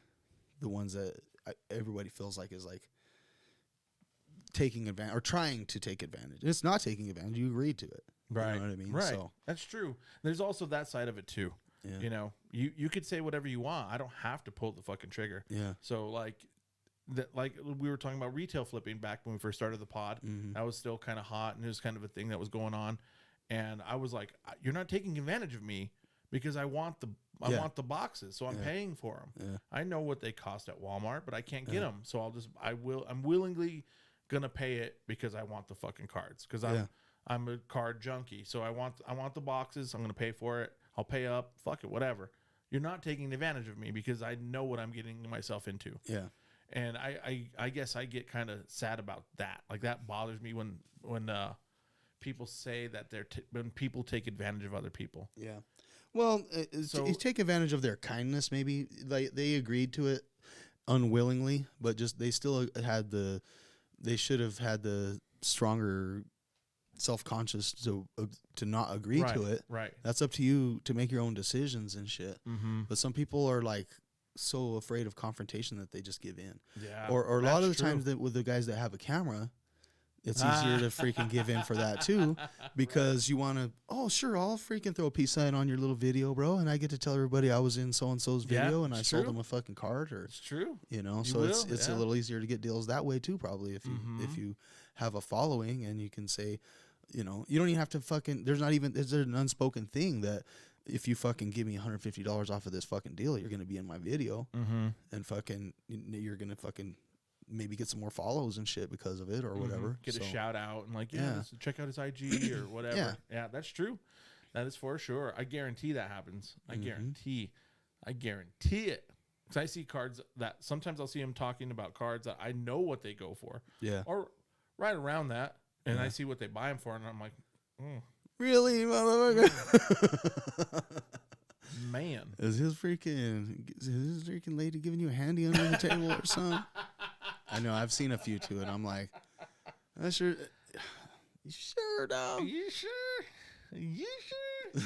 the ones that everybody feels like is like taking advantage or trying to take advantage. And it's not taking advantage. You agreed to it. Right. You know what I mean? Right. So, That's true. There's also that side of it too. yeah. You know, you could say whatever you want. I don't have to pull the fucking trigger. Yeah. So like we were talking about retail flipping back when we first started the pod. That was still kind of hot, and it was kind of a thing that was going on. And I was like, "You're not taking advantage of me because I want the boxes, so I'm paying for them. Yeah. I know what they cost at Walmart, but I can't get them, so I'm willingly gonna pay it because I want the fucking cards because I'm a card junkie. So I want the boxes. I'm gonna pay for it. I'll pay up. Fuck it, whatever. You're not taking advantage of me because I know what I'm getting myself into. Yeah. And I guess I get kind of sad about that. Like that bothers me when people say that when people take advantage of other people. Yeah. Well, you take advantage of their kindness. Maybe they agreed to it unwillingly, but just they still had they should have had the stronger self-conscious to not agree to it. Right. That's up to you to make your own decisions and shit. But some people are like so afraid of confrontation that they just give in. Yeah. Or a lot of the times that with the guys that have a camera, it's easier to freaking give in for that too, because you want to. Oh, sure, I'll freaking throw a peace sign on your little video, bro, and I get to tell everybody I was in so and so's video and I sold them a fucking card, or it's true. You know, so it's a little easier to get deals that way too, probably if you have a following and you can say, you know, you don't even have to fucking. There's an unspoken thing that if you fucking give me $150 off of this fucking deal, you're gonna be in my video, and fucking you're gonna fucking maybe get some more follows and shit because of it or whatever. Get a shout out and like, check out his IG or whatever. Yeah, that's true. That is for sure. I guarantee that happens. I guarantee it. Because I see cards that sometimes I'll see him talking about cards that I know what they go for. Yeah. Or right around that. And I see what they buy them for. And I'm like, really, motherfucker? Man. Is his freaking lady giving you a handy under the table or something? I know, I've seen a few too, and I'm like, That's sure. You sure, dog? You sure? You sure?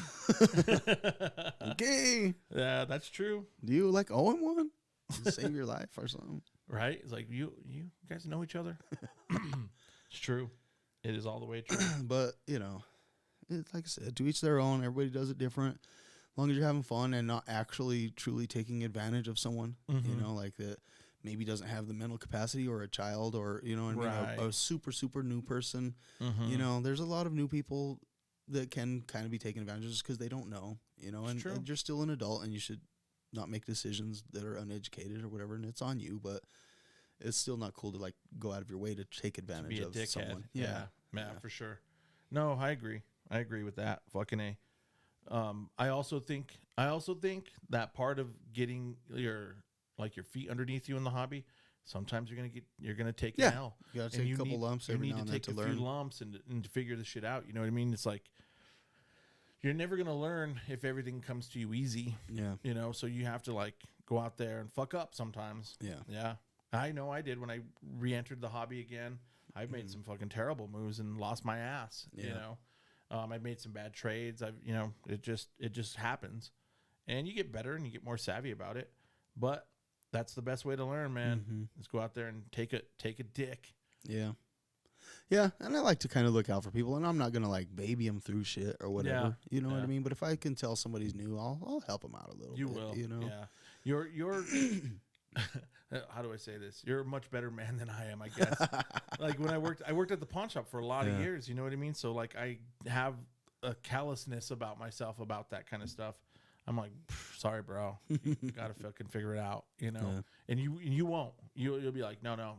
Okay. Yeah, that's true. Do you like own one? Save your life or something. Right? It's like you guys know each other. It's true. It is all the way true. But it's like I said, to each their own. Everybody does it different. As long as you're having fun and not actually truly taking advantage of someone, like that maybe doesn't have the mental capacity, or a child, or a super super new person. There's a lot of new people that can kind of be taken advantage of just because they don't know. And you're still an adult, and you should not make decisions that are uneducated or whatever, and it's on you. But it's still not cool to like go out of your way to take advantage of someone. Yeah, for sure. No, I agree. I agree with that. Fucking A. I also think that part of getting your feet underneath you in the hobby, sometimes you're gonna take an L. You gotta take a couple lumps every now and then to learn. You need to take a few lumps and to figure this shit out. You know what I mean? It's like you're never gonna learn if everything comes to you easy. Yeah. So you have to like go out there and fuck up sometimes. Yeah. Yeah. I know I did when I re-entered the hobby again. I made some fucking terrible moves and lost my ass. Yeah. I made some bad trades. It just happens, and you get better and you get more savvy about it. But that's the best way to learn, man. Is go out there and take a dick. Yeah. Yeah, and I like to kind of look out for people, and I'm not gonna like baby them through shit or whatever. Yeah. You know what I mean? But if I can tell somebody's new, I'll help them out a little. You bit, will. Yeah. You're how do I say this? You're a much better man than I am, I guess. Like when I worked at the pawn shop for a lot of years, you know what I mean? So like I have a callousness about myself about that kind of stuff. I'm like, sorry, bro. You gotta fucking figure it out, Yeah. And you won't. You'll be like, no.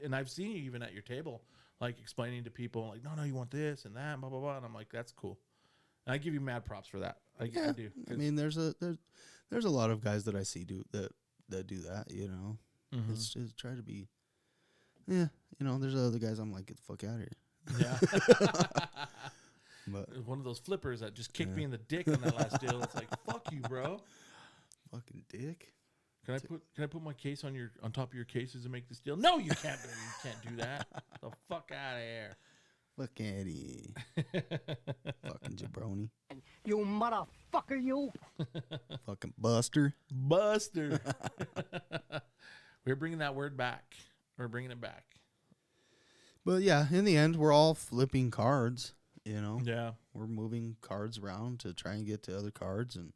And I've seen you even at your table, like explaining to people, like, no, you want this and that, blah blah blah. And I'm like, that's cool. And I give you mad props for that. I do. I mean, there's a lot of guys that I see do that do that. It's just try to be. Yeah, there's other guys I'm like, get the fuck out of here. Yeah. But one of those flippers that just kicked me in the dick on that last deal. It's like, fuck you, bro. Fucking dick. Can I put my case on top of your cases and make this deal? No, you can't. You can't do that. The fuck out of here. Fuck Eddie. Fucking jabroni. You motherfucker, you. Fucking buster. We're bringing that word back. We're bringing it back. But yeah, in the end, we're all flipping cards. Yeah. We're moving cards around to try and get to other cards, and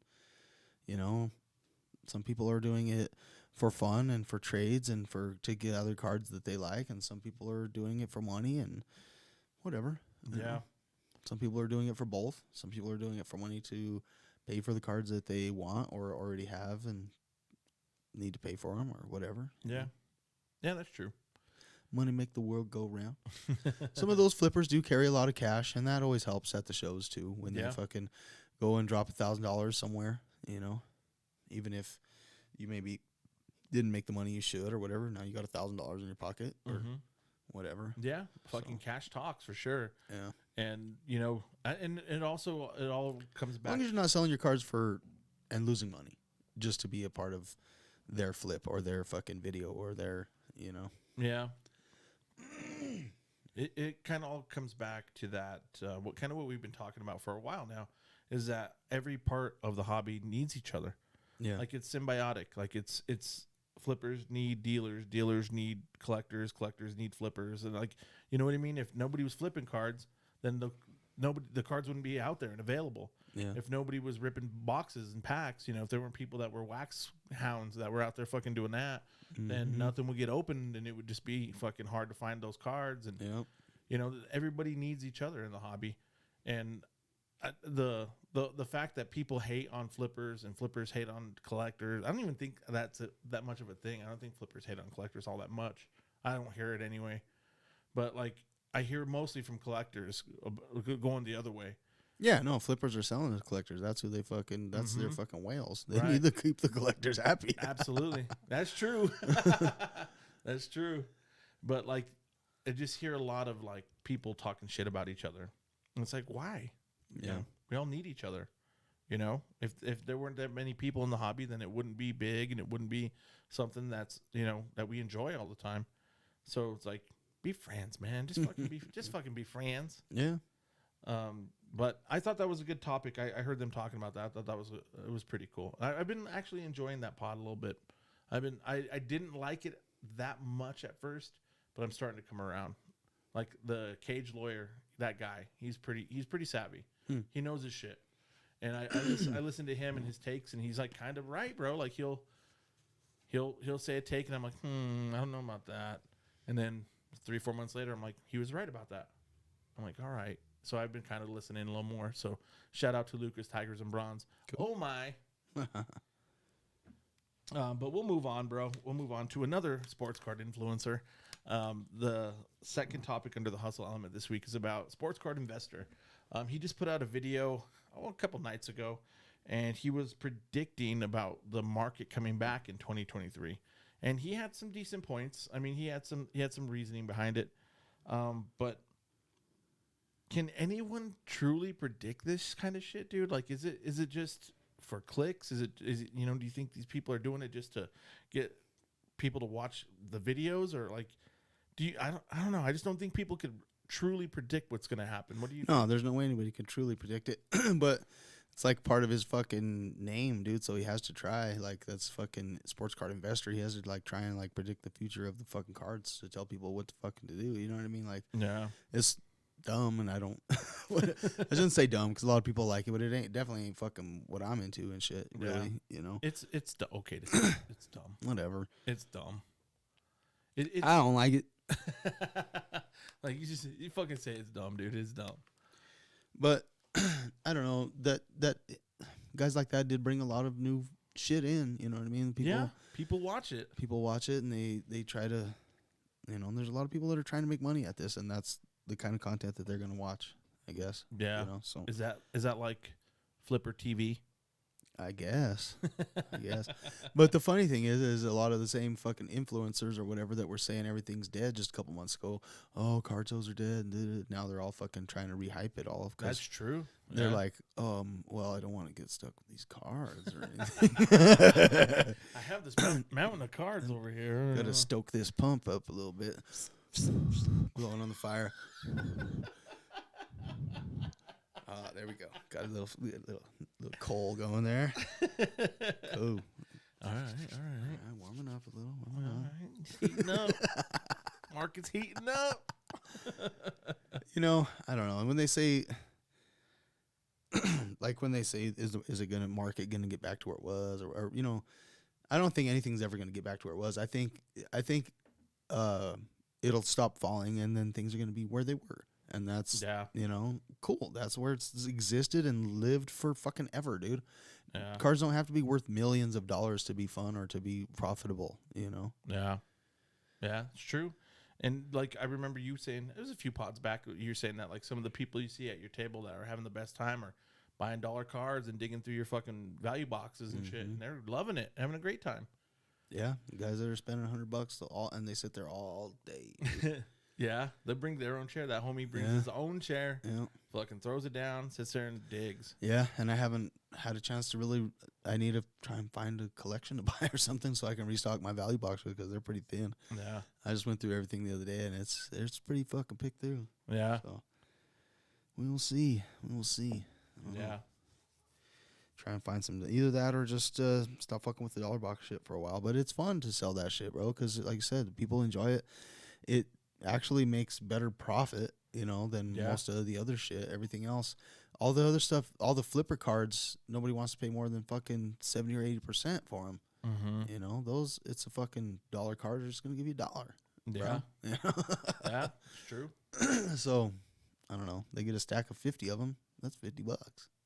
some people are doing it for fun and for trades and to get other cards that they like, and some people are doing it for money and whatever. Yeah. Some people are doing it for both. Some people are doing it for money to pay for the cards that they want or already have and need to pay for them or whatever. Yeah. Yeah, that's true. Money make the world go round. Some of those flippers do carry a lot of cash, and that always helps at the shows too. When they fucking go and drop $1,000 somewhere, even if you maybe didn't make the money you should or whatever. Now you got $1,000 in your pocket or whatever. Yeah, fucking cash talks for sure. Yeah, and and it all comes back. As long as you're not selling your cards and losing money just to be a part of their flip or their fucking video or their Yeah. It kind of all comes back to that. What we've been talking about for a while now is that every part of the hobby needs each other. Yeah, like it's symbiotic. Like it's flippers need dealers, dealers need collectors, collectors need flippers, and like you know what I mean. If nobody was flipping cards, then the cards wouldn't be out there and available. Yeah. If nobody was ripping boxes and packs, if there weren't people that were wax hounds that were out there fucking doing that, then nothing would get opened, and it would just be fucking hard to find those cards. And everybody needs each other in the hobby. And the fact that people hate on flippers and flippers hate on collectors, I don't even think that's that much of a thing. I don't think flippers hate on collectors all that much. I don't hear it anyway. But like I hear mostly from collectors going the other way. Yeah, no, flippers are selling to collectors. That's who they fucking. That's their fucking whales. They need to keep the collectors happy. Absolutely, that's true. That's true. But like, I just hear a lot of like people talking shit about each other, and it's like, why? Yeah, we all need each other. If there weren't that many people in the hobby, then it wouldn't be big, and it wouldn't be something that's that we enjoy all the time. So it's like, be friends, man. Just fucking be friends. Yeah. But I thought that was a good topic. I heard them talking about that. I thought that was pretty cool. I've been actually enjoying that pod a little bit. I didn't like it that much at first, but I'm starting to come around. Like the Cage lawyer, that guy, he's pretty savvy. He knows his shit. And I listen to him and his takes, and he's like kind of right, bro. Like he'll say a take, and I'm like, I don't know about that. And then 3-4 months later, I'm like, he was right about that. I'm like, all right. So I've been kind of listening a little more. So shout out to Lucas, Tigers and Bronze. Cool. Oh my. But we'll move on, bro. We'll move on to another sports card influencer. The second topic under the hustle element this week is about sports card investor. He just put out a video a couple nights ago, and he was predicting about the market coming back in 2023. And he had some decent points. I mean, he had some reasoning behind it. But can anyone truly predict this kind of shit, dude? Like, is it just for clicks? Is it do you think these people are doing it just to get people to watch the videos, or like, I don't know. I just don't think people could truly predict what's going to happen. What do you think? No, there's no way anybody can truly predict it. But it's like part of his fucking name, dude. So he has to try. Like, that's fucking sports card investor. He has to like try and like predict the future of the fucking cards to tell people what to fucking to do. You know what I mean? Like, Yeah. It's dumb, and I don't. I shouldn't say dumb because a lot of people like it, but it definitely ain't fucking what I'm into and shit. Really, you know. It's okay to say it's dumb. Whatever. It's dumb. I don't like it. Like you fucking say it's dumb, dude. It's dumb. But I don't know that guys like that did bring a lot of new shit in. You know what I mean? People watch it. People watch it, and they try to, there's a lot of people that are trying to make money at this, and that's the kind of content that they're gonna watch, I guess. Yeah. So is that like Flipper TV? I guess. But the funny thing is a lot of the same fucking influencers or whatever that were saying everything's dead just a couple months ago. Oh, card shows are dead. Now they're all fucking trying to rehype it all. That's true. They're like, well, I don't want to get stuck with these cards or anything. I have this mountain of cards over here. Got to stoke this pump up a little bit. Blowing on the fire. There we go. Got a little coal going there. Cool. All right. Warming up a little. It's heating up. Market's heating up. I don't know. And when they say, is it gonna market gonna get back to where it was, or I don't think anything's ever gonna get back to where it was. I think it'll stop falling, and then things are gonna be where they were. And that's, cool. That's where it's existed and lived for fucking ever, dude. Yeah. Cards don't have to be worth millions of dollars to be fun or to be profitable, Yeah. Yeah, it's true. And, like, I remember you saying, it was a few pods back, you were saying that, like, some of the people you see at your table that are having the best time are buying dollar cards and digging through your fucking value boxes and shit. And they're loving it, having a great time. Yeah. Guys that are spending $100 and they sit there all day. Yeah, they bring their own chair. That homie brings his own chair. Yeah. Fucking throws it down, sits there and digs. Yeah, and I haven't had a chance to really. I need to try and find a collection to buy or something so I can restock my value boxes because they're pretty thin. Yeah. I just went through everything the other day, and it's pretty fucking picked through. Yeah. So we will see. Yeah. Try and find some either that or just stop fucking with the dollar box shit for a while. But it's fun to sell that shit, bro. Because like I said, people enjoy it. It actually makes better profit, than most of the other shit. Everything else, all the other stuff, all the flipper cards, nobody wants to pay more than fucking 70 or 80% for them. Mm-hmm. Those, it's a fucking dollar card. They're just gonna give you $1. Yeah. Yeah, it's true. So, I don't know. They get a stack of 50 of them. That's $50.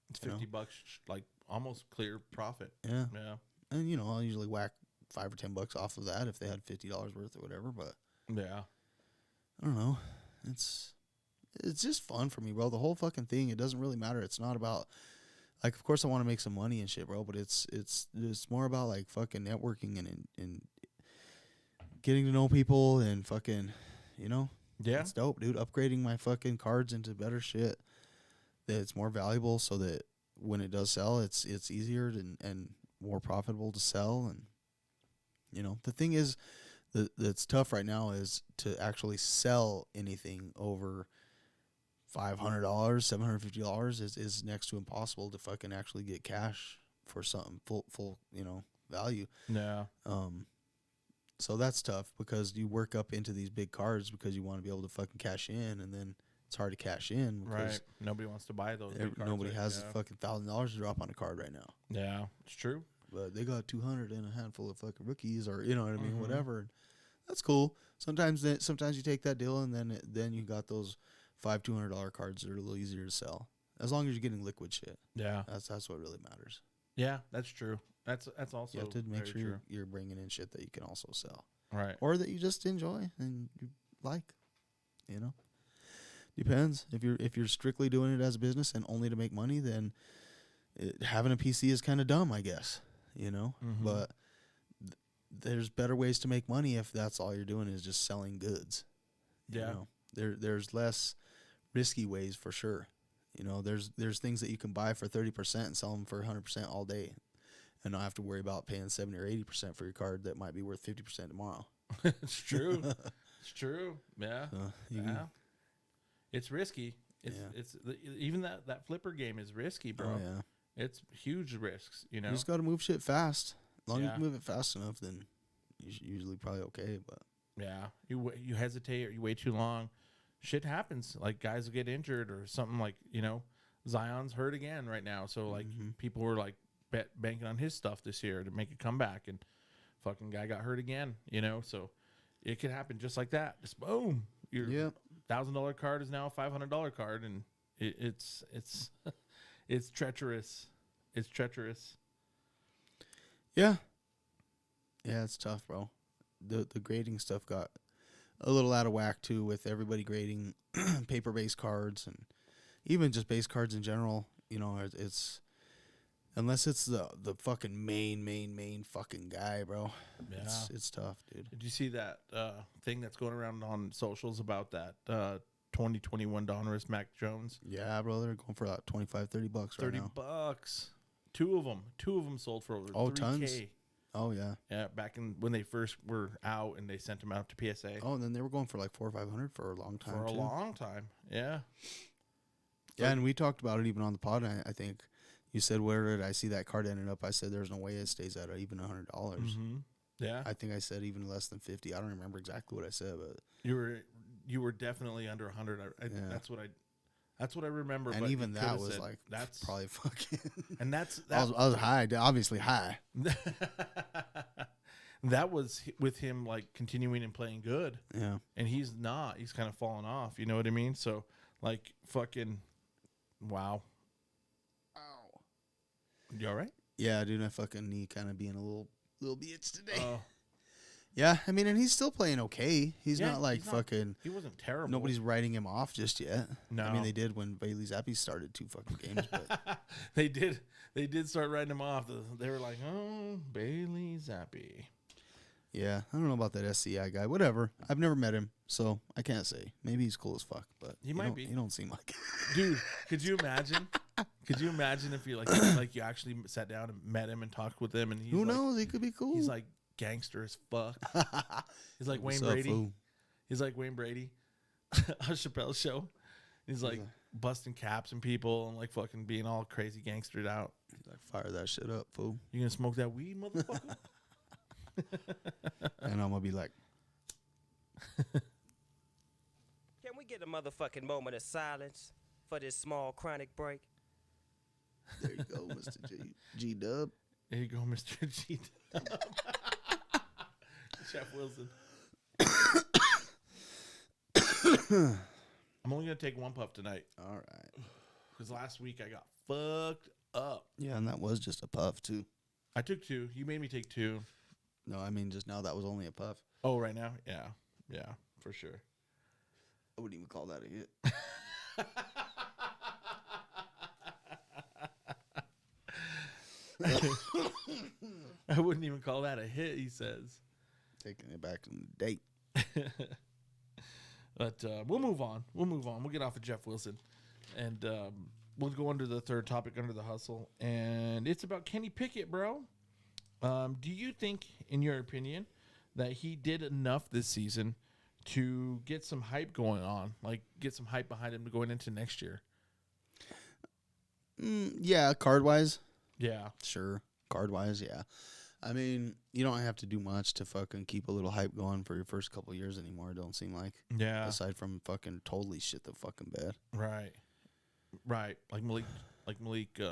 It's $50, like almost clear profit. Yeah. Yeah. And I'll usually whack $5 or $10 off of that if they had $50 worth or whatever. But yeah. I don't know. It's just fun for me, bro. The whole fucking thing, it doesn't really matter. It's not about, like, of course I want to make some money and shit, bro, but it's more about, like, fucking networking and getting to know people and fucking, Yeah. It's dope, dude. Upgrading my fucking cards into better shit that's more valuable so that when it does sell, it's easier and more profitable to sell. And, the thing is, that's tough right now is to actually sell anything over $500, $750 is next to impossible to fucking actually get cash for something full value. Yeah. So that's tough because you work up into these big cards because you want to be able to fucking cash in, and then it's hard to cash in because Right. Nobody wants to buy those big cards. nobody right? has Yeah. fucking $1,000 to drop on a card right now. Yeah, it's true. But they got 200 and a handful of fucking rookies, or you know what I mean, whatever. And that's cool. Sometimes you take that deal, and then you got those $200 cards that are a little easier to sell, as long as you're getting liquid shit. Yeah. That's what really matters. Yeah, that's true. That's also You have to make very sure true. you're bringing in shit that you can also sell, Right. or that you just enjoy and you like. Depends. If you're strictly doing it as a business and only to make money, then having a PC is kind of dumb, I guess. But there's better ways to make money if that's all you're doing is just selling goods. Yeah. There's less risky ways for sure. There's things that you can buy for 30% and sell them for 100% all day, and not have to worry about paying 70 or 80% for your card that might be worth 50% tomorrow. It's true. It's true. Yeah. Yeah. It's risky. Even that flipper game is risky, bro. Oh yeah. It's huge risks, You just got to move shit fast. As long as Yeah. you move it fast enough, then you're usually probably okay. But Yeah, you hesitate or you wait too long, shit happens. Like guys will get injured or something. Like Zion's hurt again right now, so like people were like banking on his stuff this year to make a comeback, and fucking guy got hurt again. So it could happen just like that. Just boom, your $1,000 card is now a $500 card, and it's it's treacherous. It's treacherous. yeah, it's tough, bro. The grading stuff got a little out of whack too, with everybody grading paper-based cards and even just base cards in general. It's unless it's the fucking main fucking guy, bro. Yeah. It's tough, dude. Did you see that thing that's going around on socials about that 2021 Donruss Mac Jones? Yeah, bro, they're going for like $25-$30 right now. $30. Two of them sold for over $3K. Tons. Oh yeah. Yeah, back when they first were out and they sent them out to PSA. Oh, and then they were going for like $400 or $500 for a long time. For a too. long time. Yeah. Yeah, and we talked about it even on the pod. And I think you said, where did I see that card ended up? I said there's no way it stays at even $100. Yeah. I think I said even less than 50. I don't remember exactly what I said, but You were definitely under 100. That's what I remember. and but even you that could've was said, like that's probably fucking. and that's I was high, obviously high. That was with him like continuing and playing good. Yeah, And he's not. He's kind of fallen off. You know what I mean? So, like, fucking, wow. Ow. You all right? Yeah, dude, my fucking knee kind of being a little bitch today. Oh, Yeah, I mean, and he's still playing okay. He's Yeah, not like he's not- fucking. he wasn't terrible. Nobody's writing him off just yet. No. I mean they did when Bailey Zappi started 2 fucking games, but They did start writing him off. They were like, oh, Bailey Zappi. yeah, I don't know about that SCI guy. Whatever. I've never met him, so I can't say. Maybe he's cool as fuck, but He might be. He don't seem like it. Dude, could you imagine? Could you imagine if you you actually sat down and met him and talked with him, and he's Who like, knows? He could be cool. he's like gangster as fuck. He's like What's Wayne up, Brady. fool? He's like Wayne Brady on Chappelle's show. He's like busting caps and people and like fucking being all crazy gangstered out. He's like, fire that shit up, fool. You gonna smoke that weed, motherfucker? And I'm gonna be like, Can we get a motherfucking moment of silence for this small chronic break? there you go, Mr. G Dub. There you go, Mr. G. Chef Wilson. I'm only gonna take one puff tonight All right. because last week I got fucked up. Yeah, and that was just a puff too. I took 2. You made me take 2. No, I mean just now that was only a puff. Oh, right now? Yeah, for sure. I wouldn't even call that a hit. I wouldn't even call that a hit, he says. Taking it back to the date. But we'll move on. We'll get off of Jeff Wilson. And we'll go under the third topic under the hustle. And it's about Kenny Pickett, bro. Do you think, in your opinion, that he did enough this season to get some hype going on, like get some hype behind him going into next year. Yeah, card wise, Yeah. sure. Card wise, yeah. I mean, you don't have to do much to fucking keep a little hype going for your first couple years anymore. It don't seem like. Yeah. Aside from fucking totally shit the fucking bed. Right. Right. Like Malik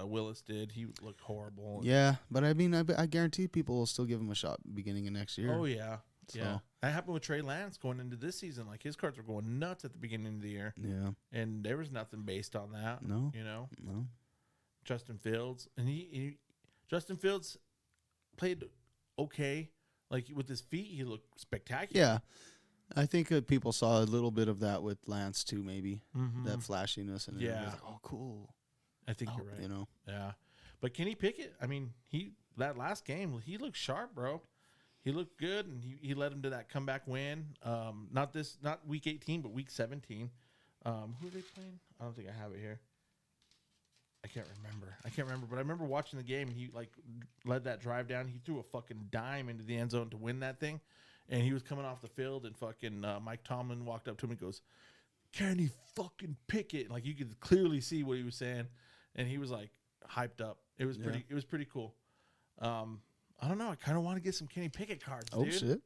Willis did. He looked horrible. Yeah, but I mean, I guarantee people will still give him a shot beginning of next year. Oh yeah. So. Yeah. That happened with Trey Lance going into this season. Like his cards were going nuts at the beginning of the year. Yeah. And there was nothing based on that. No. You know? No. Justin Fields. And Justin Fields played okay. Like with his feet, he looked spectacular. Yeah. I think people saw a little bit of that with Lance too, maybe. Mm-hmm. That flashiness. And Yeah. everybody's like, oh, cool. I think you're right. You know? Yeah. But Kenny Pickett, I mean, that last game, he looked sharp, bro. He looked good, and he led him to that comeback win. Not week 18, but week 17. Who are they playing? I don't think I have it here. I can't remember, but I remember watching the game, and he like led that drive down. He threw a fucking dime into the end zone to win that thing, and he was coming off the field, and fucking Mike Tomlin walked up to him and goes, "Kenny fucking Pickett!" Like you could clearly see what he was saying, and he was like hyped up. It was pretty cool. I don't know. I kind of want to get some Kenny Pickett cards, dude. Oh, shit.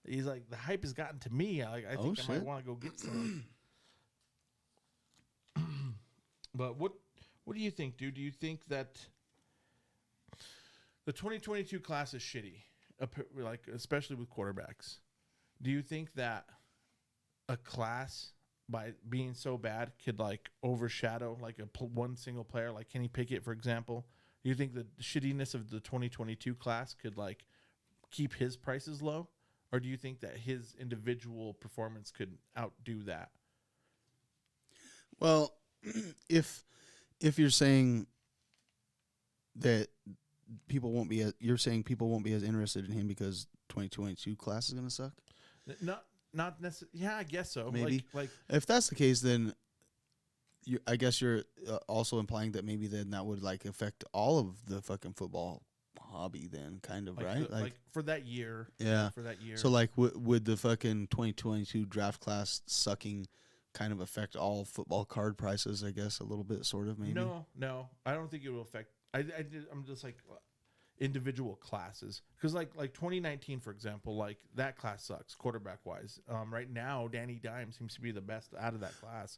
He's like, the hype has gotten to me. I think I might want to go get some. But what do you think, dude? Do you think that the 2022 class is shitty, like especially with quarterbacks? Do you think that a class, by being so bad, could like overshadow like one single player, like Kenny Pickett, for example? Do you think the shittiness of the 2022 class could like keep his prices low, or do you think that his individual performance could outdo that? Well, if you're saying that you're saying people won't be as interested in him because 2022 class is going to suck? Not necessarily. Yeah, I guess so. Maybe. Like if that's the case, then I guess you're also implying that maybe then that would like affect all of the fucking football hobby then, kind of, right? Like for that year. Yeah. For that year. So like would the fucking 2022 draft class sucking kind of affect all football card prices, I guess, a little bit, sort of, maybe? No. I don't think it will affect. I'm just like individual classes. Because like 2019, for example, like that class sucks quarterback-wise. Right now, Danny Dimes seems to be the best out of that class.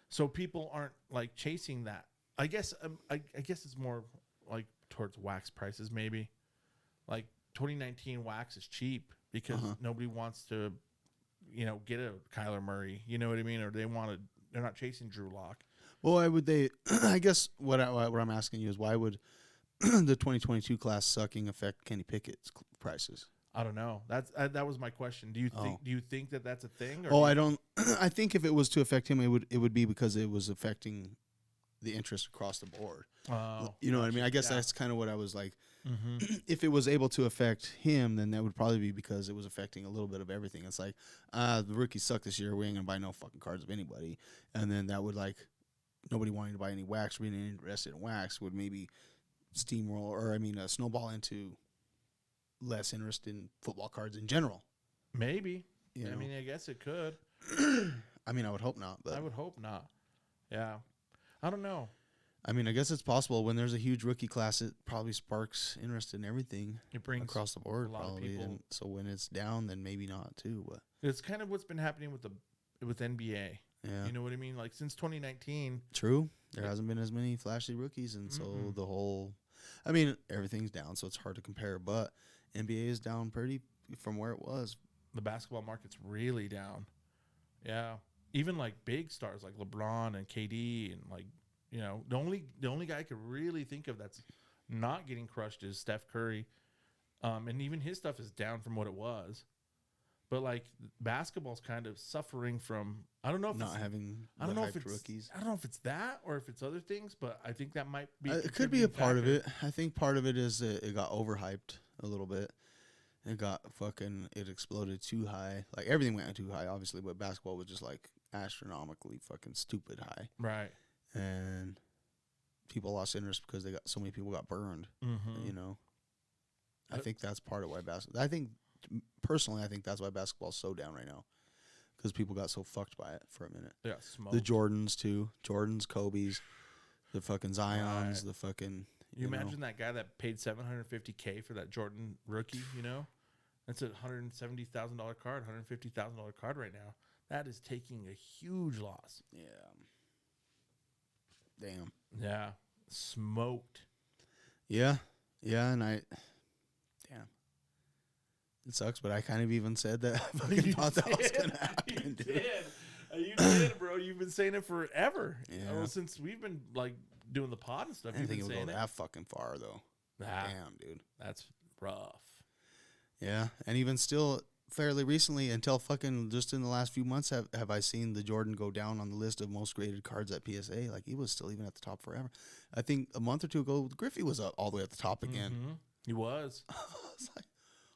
So people aren't like chasing that. I guess I guess it's more like towards wax prices maybe. Like 2019 wax is cheap because nobody wants to, get a Kyler Murray. You know what I mean? Or they're not chasing Drew Lock. Well, why would they? I guess what I'm asking you is why would the 2022 class sucking affect Kenny Pickett's prices? I don't know. That was my question. Do you think that that's a thing? Or I don't. I think if it was to affect him, it would be because it was affecting the interest across the board. You know what I mean? I guess that's kind of what I was like. Mm-hmm. If it was able to affect him, then that would probably be because it was affecting a little bit of everything. It's like, the rookies suck this year. We ain't gonna buy no fucking cards of anybody. And then that would like nobody wanting to buy any wax, being interested in wax would maybe steamroll snowball into less interest in football cards in general. Maybe. You know? I mean, I guess it could. I mean, I would hope not. But I would hope not. Yeah. I don't know. I mean, I guess it's possible when there's a huge rookie class, it probably sparks interest in everything. It brings across the board, a lot probably. of people. And so when it's down, then maybe not too. But it's kind of what's been happening with NBA. Yeah. You know what I mean? Like since 2019. True. There hasn't been as many flashy rookies, and so the whole, I mean, everything's down, so it's hard to compare. But NBA is down pretty from where it was. The basketball market's really down. Yeah. Even like big stars like LeBron and KD and like, the only guy I could really think of that's not getting crushed is Steph Curry. And even his stuff is down from what it was. But like basketball's kind of suffering from, I don't know if not having rookies. I don't know if it's that or if it's other things, but I think that might be. It could be a part of it. I think part of it is it got overhyped a little bit. It exploded too high. Like everything went too high, obviously, but basketball was just like astronomically fucking stupid high. Right. And people lost interest because so many people got burned. Mm-hmm. I think that's part of why basketball. I think personally, I think that's why basketball's so down right now, because people got so fucked by it for a minute. Yeah, smoked. The Jordans too, Kobe's, the fucking Zions, Right. the fucking. You know. imagine that guy that paid $750K for that Jordan rookie? You know, that's a $170,000 card, $150,000 card right now. That is taking a huge loss. Yeah. Damn. Yeah, smoked. Yeah, and damn, it sucks. But I kind of even said that I fucking thought that was gonna happen, dude. You did, bro. You've been saying it forever. Yeah. Well, since we've been like doing the pod and stuff. I didn't think You've it been would go saying that fucking far though. Nah. Damn, dude. That's rough. Yeah, and even still, fairly recently, until fucking just in the last few months, have I seen the Jordan go down on the list of most graded cards at PSA? Like, he was still even at the top forever. I think a month or two ago, Griffey was up all the way at the top again. Mm-hmm. He was. I was like,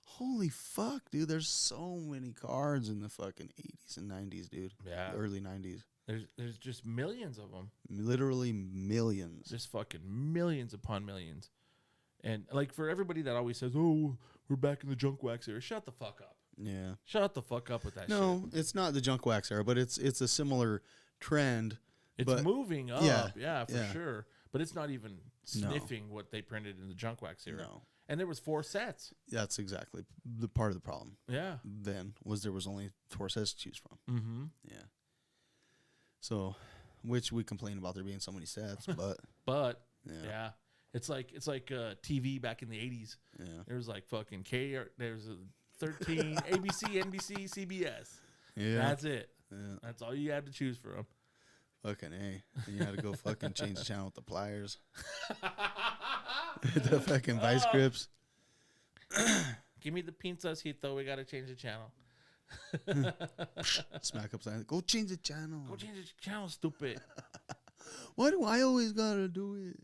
holy fuck, dude! There's so many cards in the fucking 80s and 90s, dude. Yeah. The early 90s. There's just millions of them. Literally millions. Just fucking millions upon millions. And like for everybody that always says, "Oh, we're back in the junk wax era," shut the fuck up. Yeah. Shut the fuck up with that shit. No, it's not the junk wax era, but it's a similar trend. It's but moving up, yeah, for yeah. sure. But it's not even sniffing what they printed in the junk wax era. No. And there was 4 sets. That's exactly the part of the problem. Yeah. Then was there was only 4 sets to choose from. Mm-hmm. Yeah. So, which we complain about there being so many sets, but But Yeah. yeah. It's like TV back in the 80s. yeah, There was like fucking there's a 13 ABC, NBC, CBS. yeah, That's it. yeah. That's all you had to choose from. Fucking A. And you had to go fucking change the channel with the pliers, the fucking vice grips. Give me the pincasito. We got to change the channel. Smack upside. Go change the channel. Go change the channel, stupid. Why do I always gotta do it?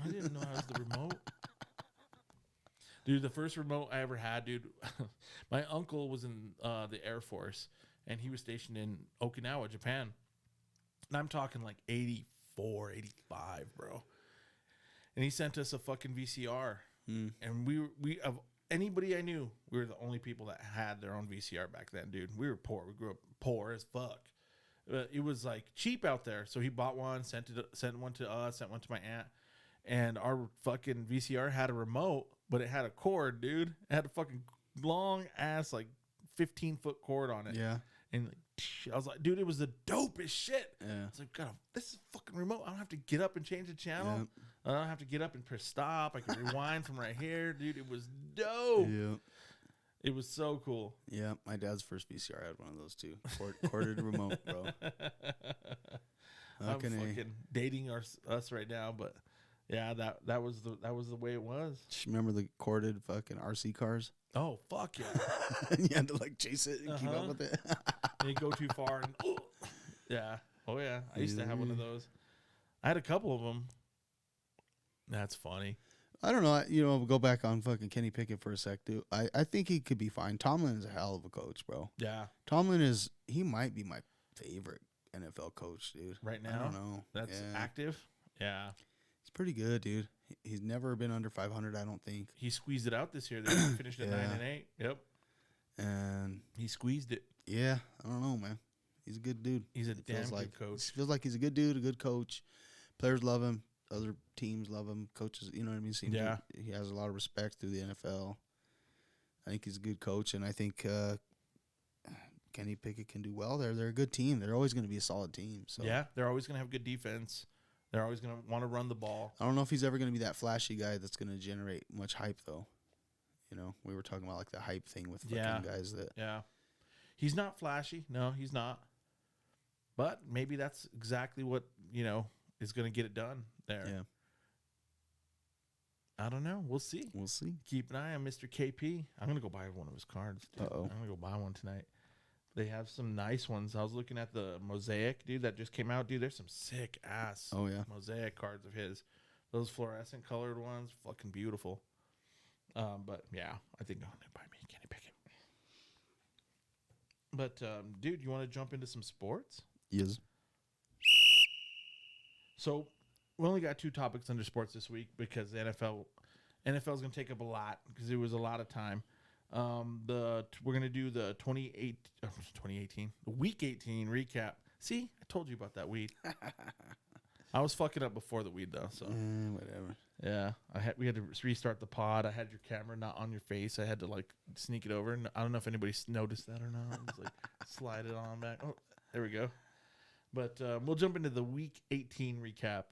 I didn't know I was the remote. Dude, the first remote I ever had, dude, my uncle was in the Air Force, and he was stationed in Okinawa, Japan. And I'm talking like 84, 85, bro. And he sent us a fucking VCR. And we of anybody I knew, we were the only people that had their own VCR back then, dude. We were poor. We grew up poor as fuck. It was like cheap out there. So he bought one, sent one to us, sent one to my aunt. And our fucking VCR had a remote, but it had a cord, dude. It had a fucking long ass, like 15-foot cord on it. Yeah. And like, I was like, dude, it was the dopest shit. Yeah. It's like, God, this is a fucking remote. I don't have to get up and change the channel. Yep. I don't have to get up and press stop. I can rewind from right here, dude. It was dope. Yeah. It was so cool. Yeah. My dad's first VCR had one of those too. Corded remote, bro. I'm Fucking A. fucking dating us right now, but yeah, that was the way it was. Remember the corded fucking RC cars? Oh fuck yeah! And you had to like chase it and keep up with it. And you go too far, and yeah, oh yeah. I used to have one of those. I had a couple of them. That's funny. I don't know. We'll go back on fucking Kenny Pickett for a sec, dude. I think he could be fine. Tomlin is a hell of a coach, bro. Yeah, He might be my favorite NFL coach, dude. right now. I don't know. That's Yeah. active. Yeah, He's pretty good, dude. He's never been under 500, I don't think. he squeezed it out this year. They finished at Yeah. 9-8. Yep, And he squeezed it. yeah, I don't know, man. He's a good dude. He's a It damn feels good like, coach. Feels like he's a good dude, a good coach. Players love him. Other teams love him. Coaches, you know what I mean? Seems Yeah. like he has a lot of respect through the NFL. I think he's a good coach, and I think Kenny Pickett can do well there. They're a good team. They're always going to be a solid team. So Yeah, they're always gonna have good defense. They're always gonna want to run the ball. I don't know if he's ever going to be that flashy guy that's going to generate much hype, though. We were talking about like the hype thing with fucking Yeah. guys that. Yeah, he's not flashy. No, he's not. But maybe that's exactly what is gonna get it done there. Yeah, I don't know. We'll see. we'll see. Keep an eye on Mr. KP. I'm gonna go buy one of his cards. Dude. Uh-oh. I'm gonna go buy one tonight. They have some nice ones. I was looking at the Mosaic, dude, that just came out. Dude, there's some sick ass Oh, yeah. Mosaic cards of his. Those fluorescent colored ones, fucking beautiful. But yeah, I think I'm gonna buy me Kenny Pickett. But dude, you want to jump into some sports? Yes. So we only got 2 topics under sports this week because the NFL is going to take up a lot because it was a lot of time. We're gonna do the 2018 week 18 recap. See, I told you about that weed. I was fucking up before the weed though, so Whatever. yeah. We had to restart the pod. I had your camera not on your face. I had to like sneak it over, and I don't know if anybody noticed that or not. It was like slide it on back. Oh, there we go. But we'll jump into the week 18 recap.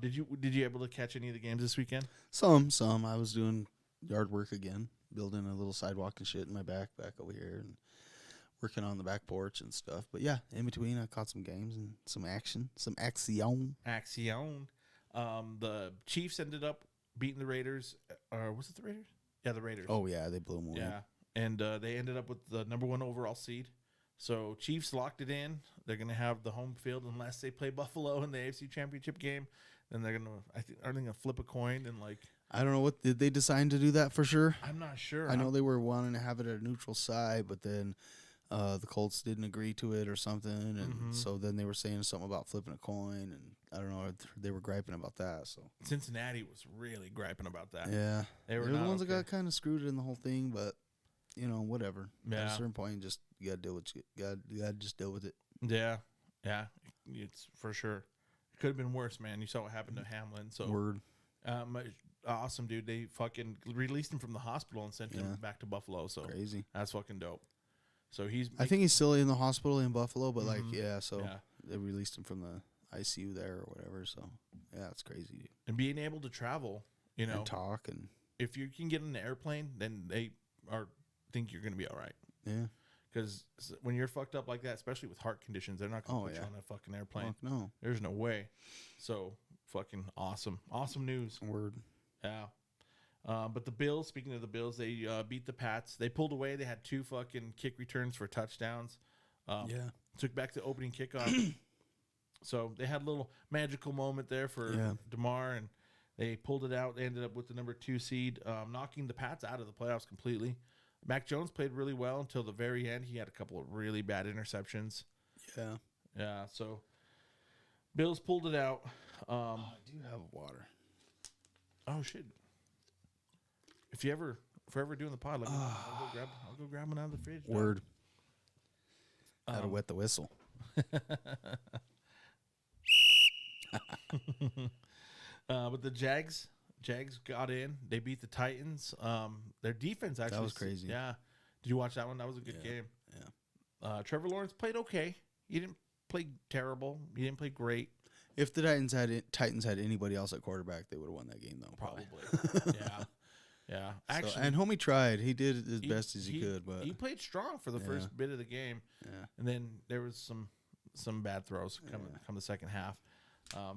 Did you able to catch any of the games this weekend? Some. I was doing yard work again, building a little sidewalk and shit in my back over here, and working on the back porch and stuff. But yeah, in between, I caught some games and some action, some action. The Chiefs ended up beating the Raiders. Or was it the Raiders? Yeah, the Raiders. Oh yeah, they blew them away. Yeah, and they ended up with the number 1 overall seed. So Chiefs locked it in. They're going to have the home field unless they play Buffalo in the AFC Championship game. Then they're going to, are they going to flip a coin and like? I don't know what did they decide to do that for sure. I'm not sure. I know they were wanting to have it at a neutral side, but then the Colts didn't agree to it or something, and so then they were saying something about flipping a coin, and I don't know. They were griping about that. So Cincinnati was really griping about that. Yeah, they were the ones that got kind of screwed in the whole thing, but. Whatever. Yeah. At a certain point, you gotta deal with it. You gotta just deal with it. Yeah, it's for sure. It could have been worse, man. You saw what happened to Hamlin. So Word. Awesome, dude. They fucking released him from the hospital and sent him back to Buffalo. So crazy. That's fucking dope. So I think he's still in the hospital in Buffalo, but they released him from the ICU there or whatever. So yeah, it's crazy, dude. And being able to travel, and talk, and if you can get in an airplane, then they think you're gonna be all right. Yeah. Because when you're fucked up like that, especially with heart conditions, they're not going to put you on a fucking airplane. Fuck no. There's no way. So, fucking awesome. Awesome news. Word. Yeah. But the Bills, speaking of the Bills, they beat the Pats. They pulled away. They had 2 fucking kick returns for touchdowns. Took back the opening kickoff. So, they had a little magical moment there for DeMar, and they pulled it out. They ended up with the number 2 seed, knocking the Pats out of the playoffs completely. Mac Jones played really well until the very end. He had a couple of really bad interceptions. Yeah. Yeah, so Bills pulled it out. I do have water. Oh, shit. If you're ever doing the pod, I'll go grab one out of the fridge. Word. Gotta wet the whistle. But the Jags got in. They beat the Titans. Their defense actually. That was crazy. Yeah. Did you watch that one? That was a good game. Yeah. Trevor Lawrence played okay. He didn't play terrible. He didn't play great. If the Titans had anybody else at quarterback, they would have won that game, though. Probably. Yeah. Actually, and homie tried. He did as best as he could, but he played strong for the first bit of the game. Yeah. And then there was some bad throws come the second half.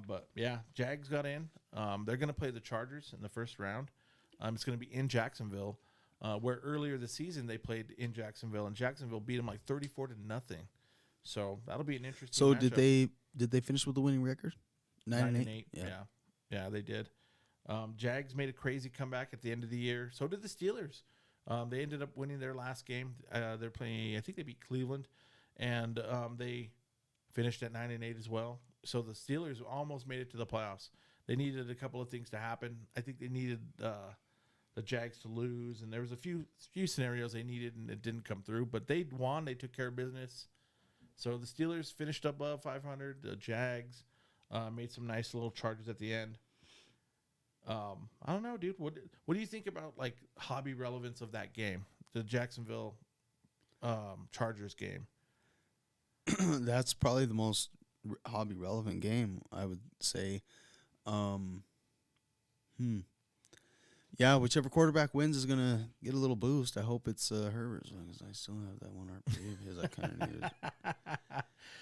But yeah, Jags got in. They're going to play the Chargers in the first round. It's going to be in Jacksonville, where earlier this season they played in Jacksonville, and Jacksonville beat them like 34-0. So that'll be an interesting. So matchup. did they finish with the winning record? 9-8? Yeah, they did. Jags made a crazy comeback at the end of the year. So did the Steelers. They ended up winning their last game. They're playing. I think they beat Cleveland, and they finished at 9-8 as well. So the Steelers almost made it to the playoffs. They needed a couple of things to happen. I think they needed the Jags to lose, and there was a few scenarios they needed, and it didn't come through. But they won. They took care of business. So the Steelers finished above 500. The Jags made some nice little charges at the end. I don't know, dude. What do you think about like hobby relevance of that game, the Jacksonville Chargers game? That's probably the most hobby relevant game, I would say. Yeah, whichever quarterback wins is gonna get a little boost. I hope it's Herbert, as long as I still have that one RP of his. I kind of needed.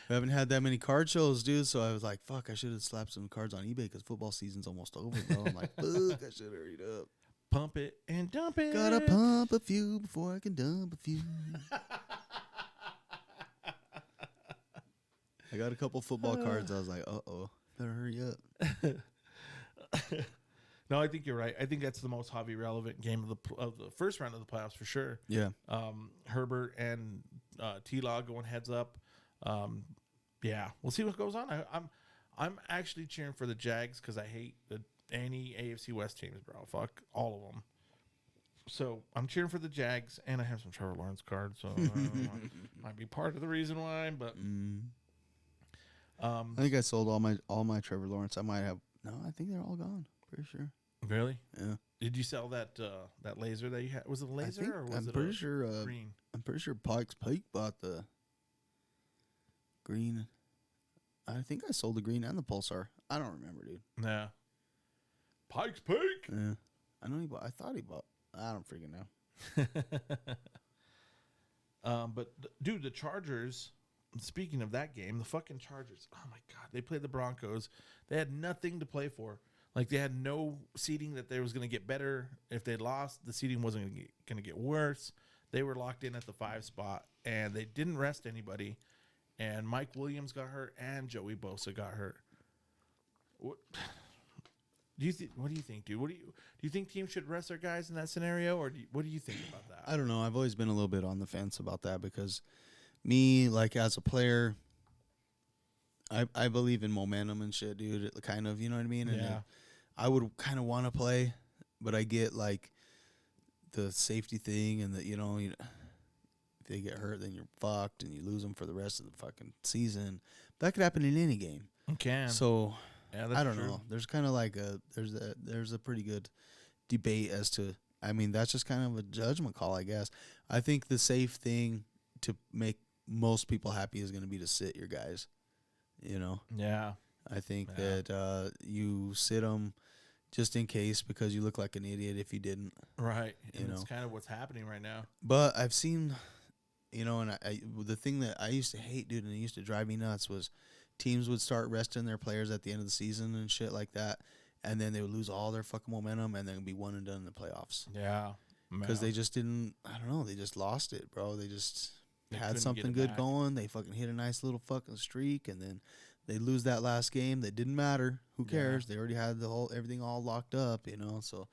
We haven't had that many card shows, dude. So I was like, "Fuck, I should have slapped some cards on eBay because football season's almost over." Bro, I'm like, "Fuck, I should have hurried up." Pump it and dump it. Gotta pump a few before I can dump a few. I got a couple football cards. I was like, "Uh-oh, better hurry up." No, I think you're right. I think that's the most hobby relevant game of the first round of the playoffs for sure. Yeah. Herbert and T-Law going heads up. Yeah, we'll see what goes on. I'm actually cheering for the Jags because I hate any AFC West teams, bro. Fuck all of them. So I'm cheering for the Jags, and I have some Trevor Lawrence cards, so might be part of the reason why. But I think I sold all my Trevor Lawrence. I might have. No, I think they're all gone. Pretty sure. Really? Yeah. Did you sell that laser that you had? Was it a laser or was I'm it pretty a sure. green? I'm pretty sure Pikes Peak bought the green. I think I sold the green and the Pulsar. I don't remember, dude. Yeah. Pikes Peak. Yeah. I know he bought. I thought he bought. I don't freaking know. But dude, the Chargers. Speaking of that game, the fucking Chargers. Oh my God, they played the Broncos. They had nothing to play for. Like they had no seeding that they was going to get better. If they lost, the seeding wasn't going to get worse. They were locked in at the 5 spot, and they didn't rest anybody. And Mike Williams got hurt, and Joey Bosa got hurt. What do you think, dude? Do you think teams should rest their guys in that scenario, or what do you think about that? I don't know. I've always been a little bit on the fence about that because me, like as a player, I believe in momentum and shit, dude. It kind of, you know what I mean? And Yeah. I would kind of want to play, but I get like the safety thing and that, you know, if they get hurt, then you're fucked and you lose them for the rest of the fucking season. That could happen in any game. It can. So Yeah, that's I don't true. know. There's kind of like there's a pretty good debate as to. I mean, that's just kind of a judgment call, I guess. I think the safe thing to make most people happy is going to be to sit your guys. You know. Yeah. I think that you sit them just in case because you look like an idiot if you didn't. Right. And You it's know. kind of what's happening right now. But I've seen, you know, and the thing that I used to hate, dude, and it used to drive me nuts was teams would start resting their players at the end of the season and shit like that, and then they would lose all their fucking momentum and then be one and done in the playoffs Yeah. because they just didn't. I don't know. They just lost it, bro. They just They had couldn't something get it good back. going. They fucking hit a nice little fucking streak, and then they lose that last game. That didn't matter. Who cares? They already had everything all locked up, you know. So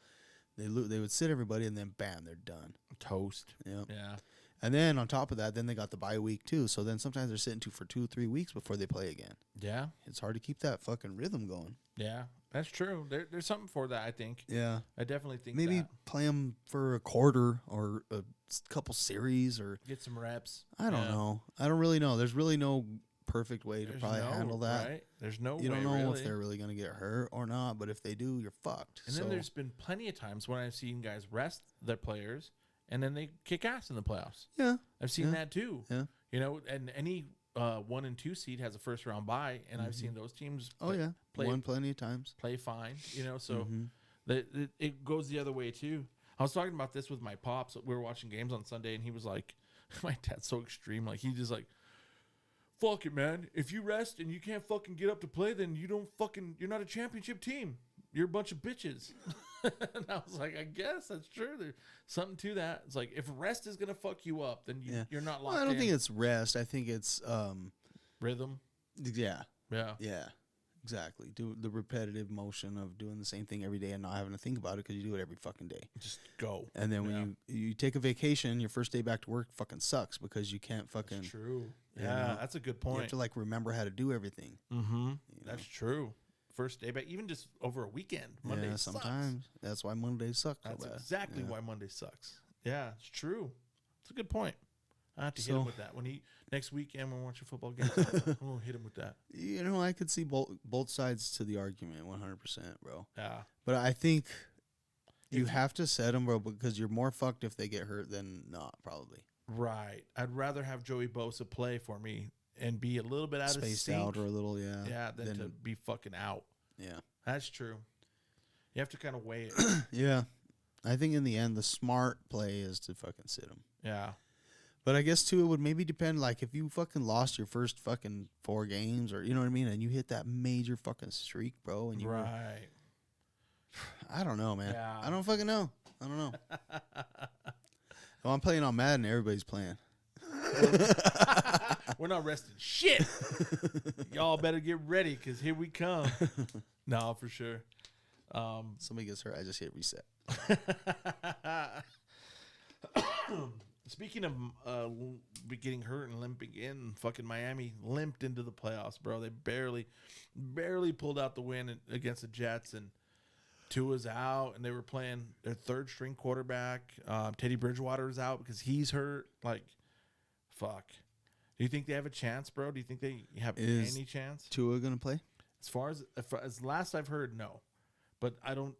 they would sit everybody, and then bam, they're done. toast. Yep. Yeah. And then on top of that, then they got the bye week too. So then sometimes they're sitting for 2-3 weeks before they play again. Yeah. It's hard to keep that fucking rhythm going. Yeah. That's true. There's something for that, I think. Yeah. I definitely think Maybe that. play them for a quarter or a couple series or Get some reps. I don't Yeah. know. I don't really know. There's really no perfect way to There's probably no, handle that. Right? There's no You way, don't know really. if they're really going to get hurt or not, but if they do, you're fucked. And then there's been plenty of times when I've seen guys rest their players and then they kick ass in the playoffs. yeah, I've seen Yeah. that too. Yeah. You know, and any 1 and 2 seed has a first round bye, and I've seen those teams oh yeah, play, won plenty of times. play fine, you know, so Mm-hmm. it goes the other way too. I was talking about this with my pops. We were watching games on Sunday, and he was like, my dad's so extreme. Like, he just like, fuck it, man. If you rest and you can't fucking get up to play, then you're not a championship team. You're a bunch of bitches. And I was like, I guess that's true. There's something to that. It's like, if rest is going to fuck you up, then you're not locked Well, I don't in. think it's rest. I think it's Rhythm. yeah, Yeah. yeah, exactly. Do the repetitive motion of doing the same thing every day and not having to think about it because you do it every fucking day. Just go. And then when you take a vacation, your first day back to work fucking sucks because you can't fucking. True. You Yeah, know, that's a good You have point. to like remember how to do everything. Mm-hmm. know? That's true. First day back, even just over a weekend. Monday yeah, sucks. sometimes that's why Mondays suck. So That's bad. exactly Yeah. why Monday sucks. Yeah, it's true. It's a good point. I have to hit So- him with that. When next weekend when we watch a football game, I'm gonna hit him with that. You know, I could see both sides to the argument, 100%, bro. Yeah. But I think you If- have to set them, bro, because you're more fucked if they get hurt than not, probably. Right. I'd rather have Joey Bosa play for me and be a little bit out of Spaced sync. out or a little, yeah. Yeah, than to be fucking out. Yeah. That's true. You have to kind of weigh it. Yeah. I think in the end, the smart play is to fucking sit them. Yeah. But I guess, too, it would maybe depend, like, if you fucking lost your first fucking 4 games or, you know what I mean, and you hit that major fucking streak, bro, and you were, Right. I don't know, man. Yeah. I don't fucking know. I don't know. Well, I'm playing on Madden. Everybody's playing. We're not resting shit. Y'all better get ready because here we come. No, for sure. Somebody gets hurt, I just hit reset. Speaking of getting hurt and limping in, fucking Miami limped into the playoffs, bro. They barely pulled out the win against the Jets. And Tua's out, and they were playing their third string quarterback. Teddy Bridgewater is out because he's hurt. Like, fuck. Do you think they have a chance, bro? Do you think they have any chance? Tua gonna play? As far as last I've heard, no. But I don't.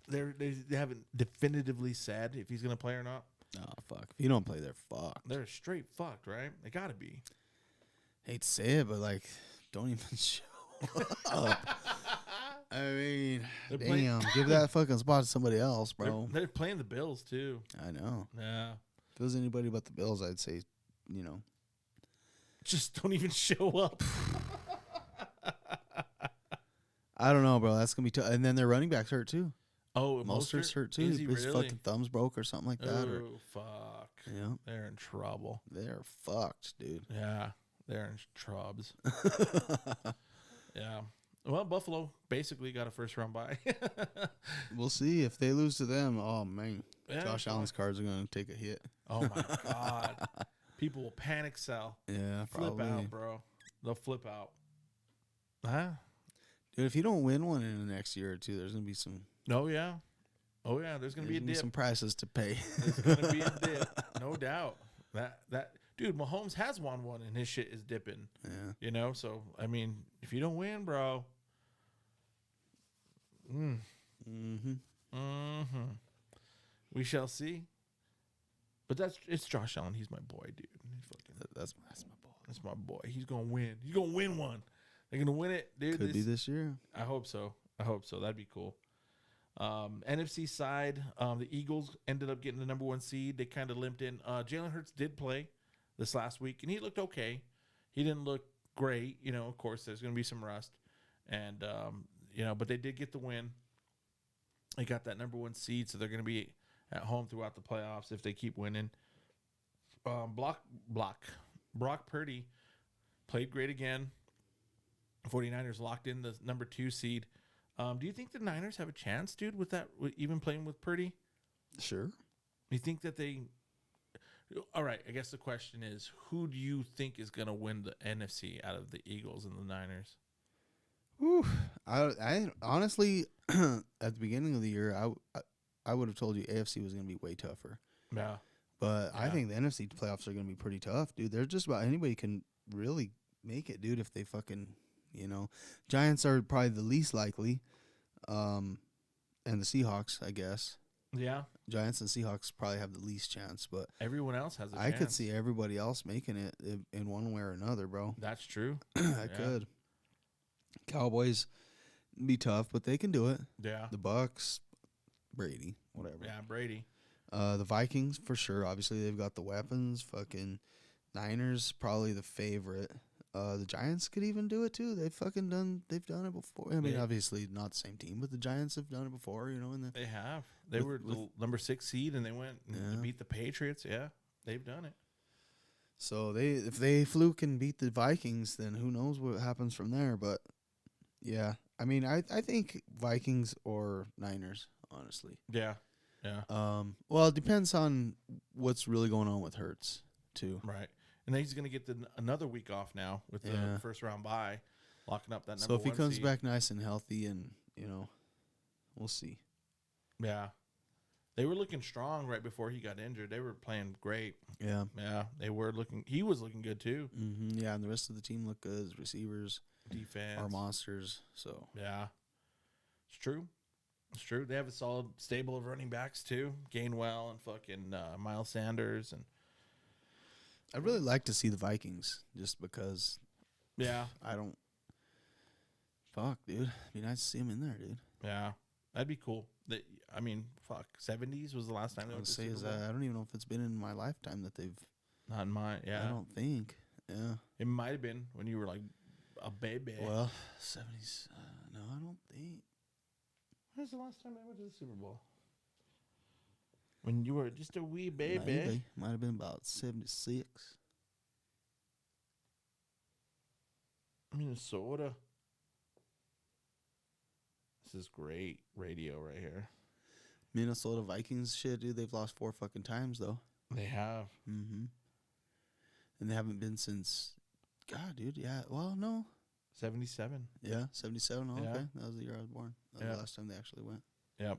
They haven't definitively said if he's gonna play or not. Oh fuck! If you don't play, they're fucked. They're straight fucked, right? They gotta be. Hate to say it, but like, don't even show up. I mean, damn, give that fucking spot to somebody else, bro. They're playing the Bills too. I know. Yeah. If it was anybody but the Bills, I'd say, you know, just don't even show up. I don't know, bro. That's gonna be tough. And then their running backs hurt too. Oh, Mostert's hurt too. Is he His really? fucking thumbs broke or something like that. Oh, fuck. Yeah, They're in trouble. they're fucked, dude. Yeah, they're in trubs. Yeah. Well, Buffalo basically got a first-round bye. We'll see if they lose to them. Oh man, Yeah, Josh Allen's cards are gonna take a hit. Oh, my God. People will panic sell. Yeah, Flip probably. out, bro. They'll flip out. Huh? Dude, if you don't win one in the next year or two, there's gonna be some. Oh, yeah. Oh, yeah. There's going to be a dip. Some prices to pay. There's going to be a dip. No doubt. Dude, Mahomes has won one and his shit is dipping. Yeah. You know? So, I mean, if you don't win, bro. We shall see. But it's Josh Allen. He's my boy, dude. That's my boy. That's my boy. He's gonna win. He's gonna win one. They're gonna win it, dude. Could be this year. I hope so. That'd be cool. NFC side, the Eagles ended up getting the number 1 seed. They kind of limped in. Jalen Hurts did play this last week, and he looked okay. He didn't look great. You know, of course, there's going to be some rust. And, but they did get the win. They got that number 1 seed, so they're going to be at home throughout the playoffs if they keep winning. Brock Purdy played great again. 49ers locked in the number 2 seed. Do you think the Niners have a chance, dude, with even playing with Purdy? Sure. You think that they... All right, I guess the question is, who do you think is going to win the NFC out of the Eagles and the Niners? Whew. I honestly, at the beginning of the year, I would have told you AFC was going to be way tougher. Yeah. But I think the NFC playoffs are going to be pretty tough, dude. There's just about anybody can really make it, dude, if they fucking... You know, Giants are probably the least likely, and the Seahawks, I guess. Yeah. Giants and Seahawks probably have the least chance, but Everyone else has a chance. I could see everybody else making it in one way or another, bro. That's true. I could. Cowboys be tough, but they can do it. Yeah. The Bucks, Brady, whatever. Yeah, Brady. The Vikings for sure. Obviously, they've got the weapons. Fucking Niners probably the favorite. The Giants could even do it too. They've done it before. I mean, obviously not the same team, but the Giants have done it before. You know, They have. They were the number 6 seed, and they went and beat the Patriots. Yeah, they've done it. So if they fluke and beat the Vikings, then who knows what happens from there? But yeah, I mean, I think Vikings or Niners, honestly. Yeah, yeah. Well, it depends on what's really going on with Hurts too. Right. And then he's going to get another week off now with the first round bye, locking up that number 1 So if he comes seed. back nice and healthy, and we'll see. Yeah, they were looking strong right before he got injured. They were playing great. Yeah, they were looking. He was looking good too. Mm-hmm. Yeah, and the rest of the team look good. His receivers, Defense, are monsters. So yeah, it's true. It's true. They have a solid stable of running backs too. Gainwell and fucking Miles Sanders and. I'd really like to see the Vikings just because. Yeah. I don't. Fuck, dude. It'd be nice to see them in there, dude. Yeah. That'd be cool. 70s was the last time they I went would to say Super Bowl. I don't even know if it's been in my lifetime that they've. Not in mine. Yeah. I don't think. Yeah. It might have been when you were like a baby. Well, 70s. No, I don't think. When's the last time they went to the Super Bowl? When you were just a wee baby. Maybe. Might have been about 76. Minnesota. This is great radio right here. Minnesota Vikings shit, dude. They've lost 4 fucking times, though. They have. Mm-hmm. And they haven't been since. God, dude. Yeah. Well, no. 77. Yeah. 77. Oh, Yeah. okay. That was the year I was born. That was Yeah. the last time they actually went. Yep.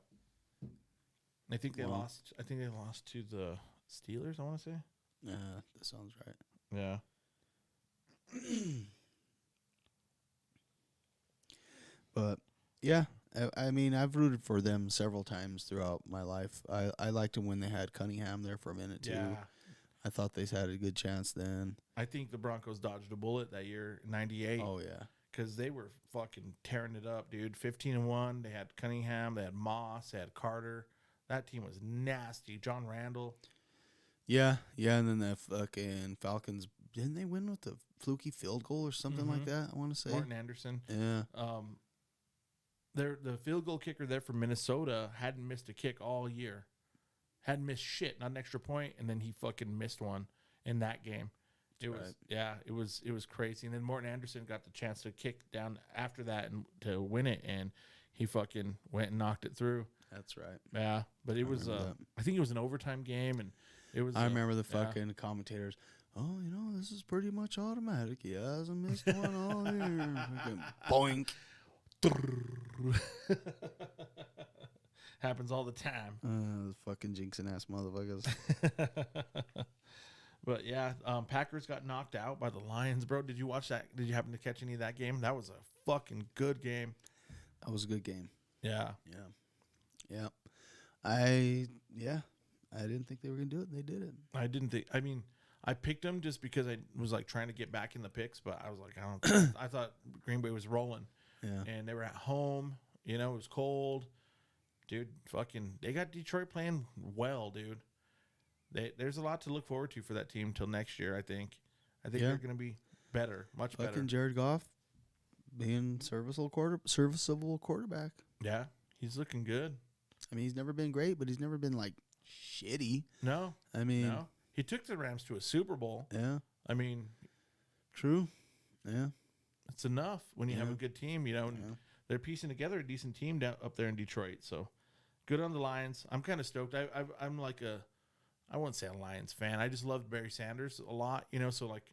I think they Well. lost. I think they lost to the Steelers. I want to say. Yeah, that sounds right. Yeah. But yeah, I mean, I've rooted for them several times throughout my life. I liked them when they had Cunningham there for a minute too. Yeah. I thought they had a good chance then. I think the Broncos dodged a bullet that year, '98. Oh yeah, Because they were fucking tearing it up, dude. 15-1. They had Cunningham. They had Moss. They had Carter. That team was nasty. John Randall. yeah. And then the fucking Falcons, didn't they win with the fluky field goal or something like that? I want to say Martin Anderson. Yeah. The field goal kicker there from Minnesota hadn't missed a kick all year. Hadn't missed shit, not an extra point, and then he fucking missed one in that game. It was crazy. And then Morton Anderson got the chance to kick down after that and to win it, and he fucking went and knocked it through. That's right. Yeah, but it was remember I think it was an overtime game, and it was. I remember the fucking commentators. Oh, this is pretty much automatic. He hasn't missed one all year. Fucking boink. Happens all the time. The fucking jinxing ass motherfuckers. But yeah, Packers got knocked out by the Lions, bro. Did you watch that? Did you happen to catch any of that game? That was a fucking good game. That was a good game. Yeah. Yeah. I didn't think they were gonna do it. They did it. I didn't think. I mean, I picked them just because I was like trying to get back in the picks, but I was like, I thought Green Bay was rolling. Yeah. And they were at home. It was cold. Dude, they got Detroit playing well, dude. There's a lot to look forward to for that team till next year, I think. They're going to be better, much better. Fucking Jared Goff being serviceable quarterback. Yeah, he's looking good. I mean, he's never been great, but he's never been, like, shitty. No. I mean. No. He took the Rams to a Super Bowl. Yeah. I mean. True. Yeah. It's enough when you have a good team, and they're piecing together a decent team down up there in Detroit. So good on the Lions. I'm kind of stoked. I'm like I wouldn't say a Lions fan. I just loved Barry Sanders a lot, so like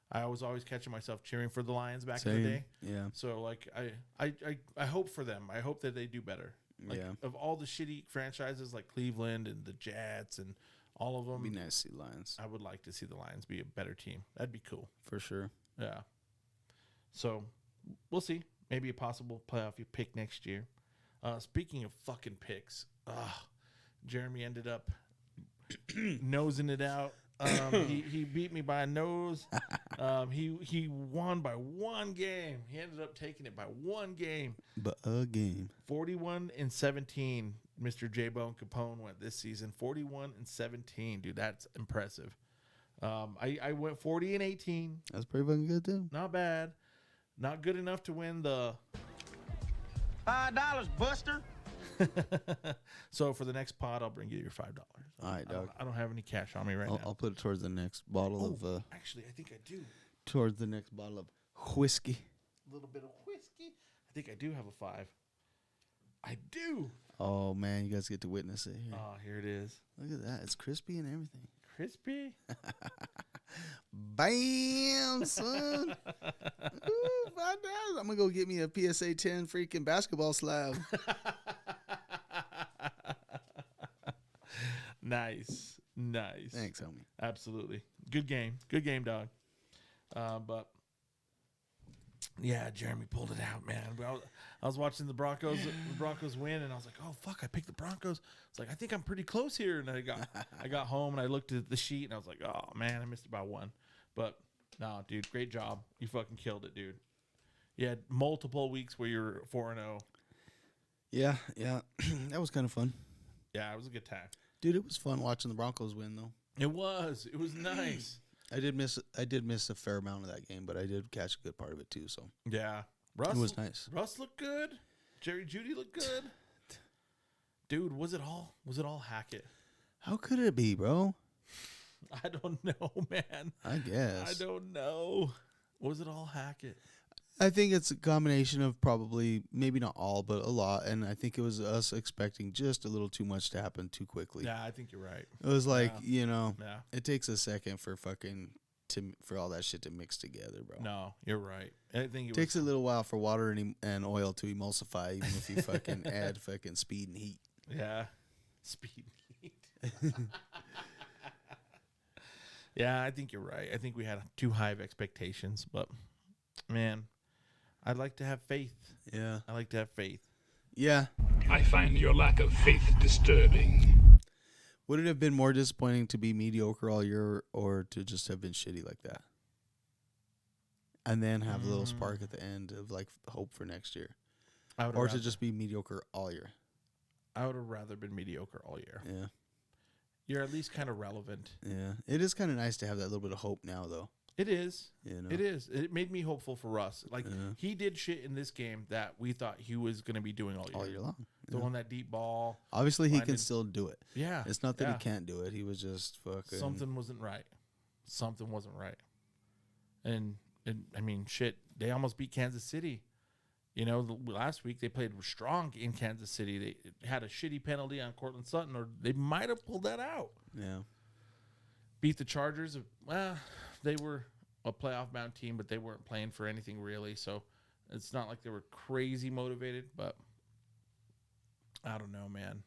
I was always catching myself cheering for the Lions back in the day. Yeah. So like I hope for them. I hope that they do better. Like, of all the shitty franchises like Cleveland and the Jets and all of them, It'd be nice to see Lions. I would like to see the Lions be a better team. That'd be cool. For sure. Yeah. So we'll see. Maybe a possible playoff you pick next year. Speaking of fucking picks, Jeremy ended up nosing it out. He beat me by a nose. He won by one game. He ended up taking it by one game. But a game. 41-17. Mr. J-Bone Capone went this season. 41-17. Dude, that's impressive. I went 40-18. That's pretty fucking good too. Not bad. Not good enough to win the $5, Buster. So for the next pod, I'll bring you your $5. All right, dog. I don't have any cash on me right now. I'll put it towards the next bottle of. Actually, I think I do. Towards the next bottle of whiskey. A little bit of whiskey. I think I do have a 5. I do. Oh man, you guys get to witness it here. Oh, here it is. Look at that. It's crispy and everything. Crispy. Bam, son. Ooh, $5. I'm gonna go get me a PSA 10 freaking basketball slab. Nice. Thanks, homie. Absolutely. Good game, dog. But yeah, Jeremy pulled it out, man. I was watching the Broncos win, and I was like, oh fuck, I picked the Broncos. It's like I think I'm pretty close here, and I got home and I looked at the sheet and I was like, oh man, I missed it by one. But no, dude, great job. You fucking killed it, dude. You had multiple weeks where you're 4-0. Yeah. That was kind of fun. Yeah, it was a good time. Dude, it was fun watching the Broncos win though. It was nice. I did miss a fair amount of that game, but I did catch a good part of it too. So yeah, it was nice. Russ looked good. Jerry Jeudy looked good. Dude, was it all Hackett? How could it be, bro? I don't know, man. I guess. I don't know. Was it all Hackett? I think it's a combination of probably, maybe not all, but a lot. And I think it was us expecting just a little too much to happen too quickly. Yeah, I think you're right. It was like, Yeah. it takes a second for fucking for all that shit to mix together, bro. No, you're right. I think it Takes a little while for water and oil to emulsify, even if you fucking add fucking speed and heat. Yeah. Speed heat. Yeah, I think you're right. I think we had too high of expectations, but man, I'd like to have faith. Yeah. I like to have faith. Yeah. I find your lack of faith disturbing. Would it have been more disappointing to be mediocre all year or to just have been shitty like that? And then have a little spark at the end of like hope for next year. Or to just be mediocre all year. I would have rather been mediocre all year. Yeah. You're at least kind of relevant. Yeah. It is kind of nice to have that little bit of hope now, though. It is. You know? It is. It made me hopeful for Russ. Like, he did shit in this game that we thought he was going to be doing all year long. The one that deep ball. Obviously, he can still do it. Yeah. It's not that he can't do it. He was just fucking... Something wasn't right. Something wasn't right. And I mean, shit, they almost beat Kansas City. You know, last week they played strong in Kansas City. They had a shitty penalty on Cortland Sutton, or they might have pulled that out. Yeah. Beat the Chargers. Well, they were a playoff-bound team, but they weren't playing for anything really. So it's not like they were crazy motivated, but I don't know, man.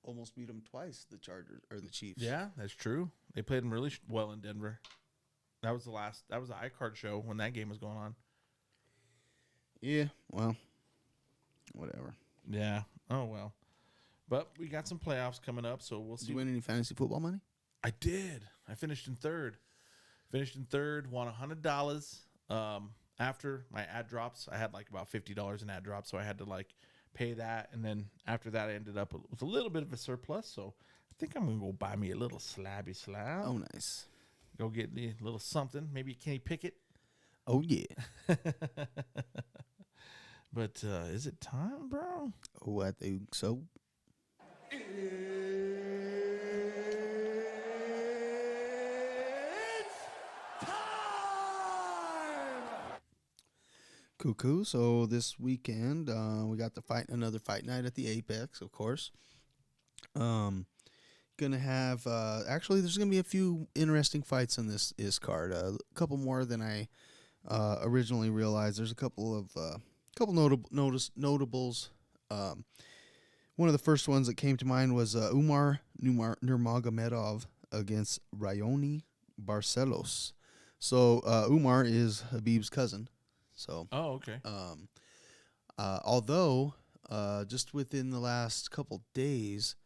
Almost beat them twice, the Chargers or the Chiefs. Yeah, that's true. They played them really well in Denver. That was the iCard show when that game was going on. Yeah, well, whatever. Yeah. Oh, well. But we got some playoffs coming up, so we'll see. Did you win any fantasy football money? I did. I finished in third. Won $100. After my ad drops, I had like about $50 in ad drops, so I had to like pay that. And then after that, I ended up with a little bit of a surplus. So I think I'm going to go buy me a little slabby slab. Oh, nice. Go get me a little something. Maybe Kenny Pickett. Oh, yeah. But is it time, bro? Oh, I think so. Cuckoo. So this weekend, we got another fight night at the Apex, of course. Gonna have actually there's gonna be a few interesting fights on this card. A couple more than I originally realized. There's a couple notables. One of the first ones that came to mind was Umar Nurmagomedov against Rayoni Barcelos. So Umar is Habib's cousin. So okay. Although just within the last couple days,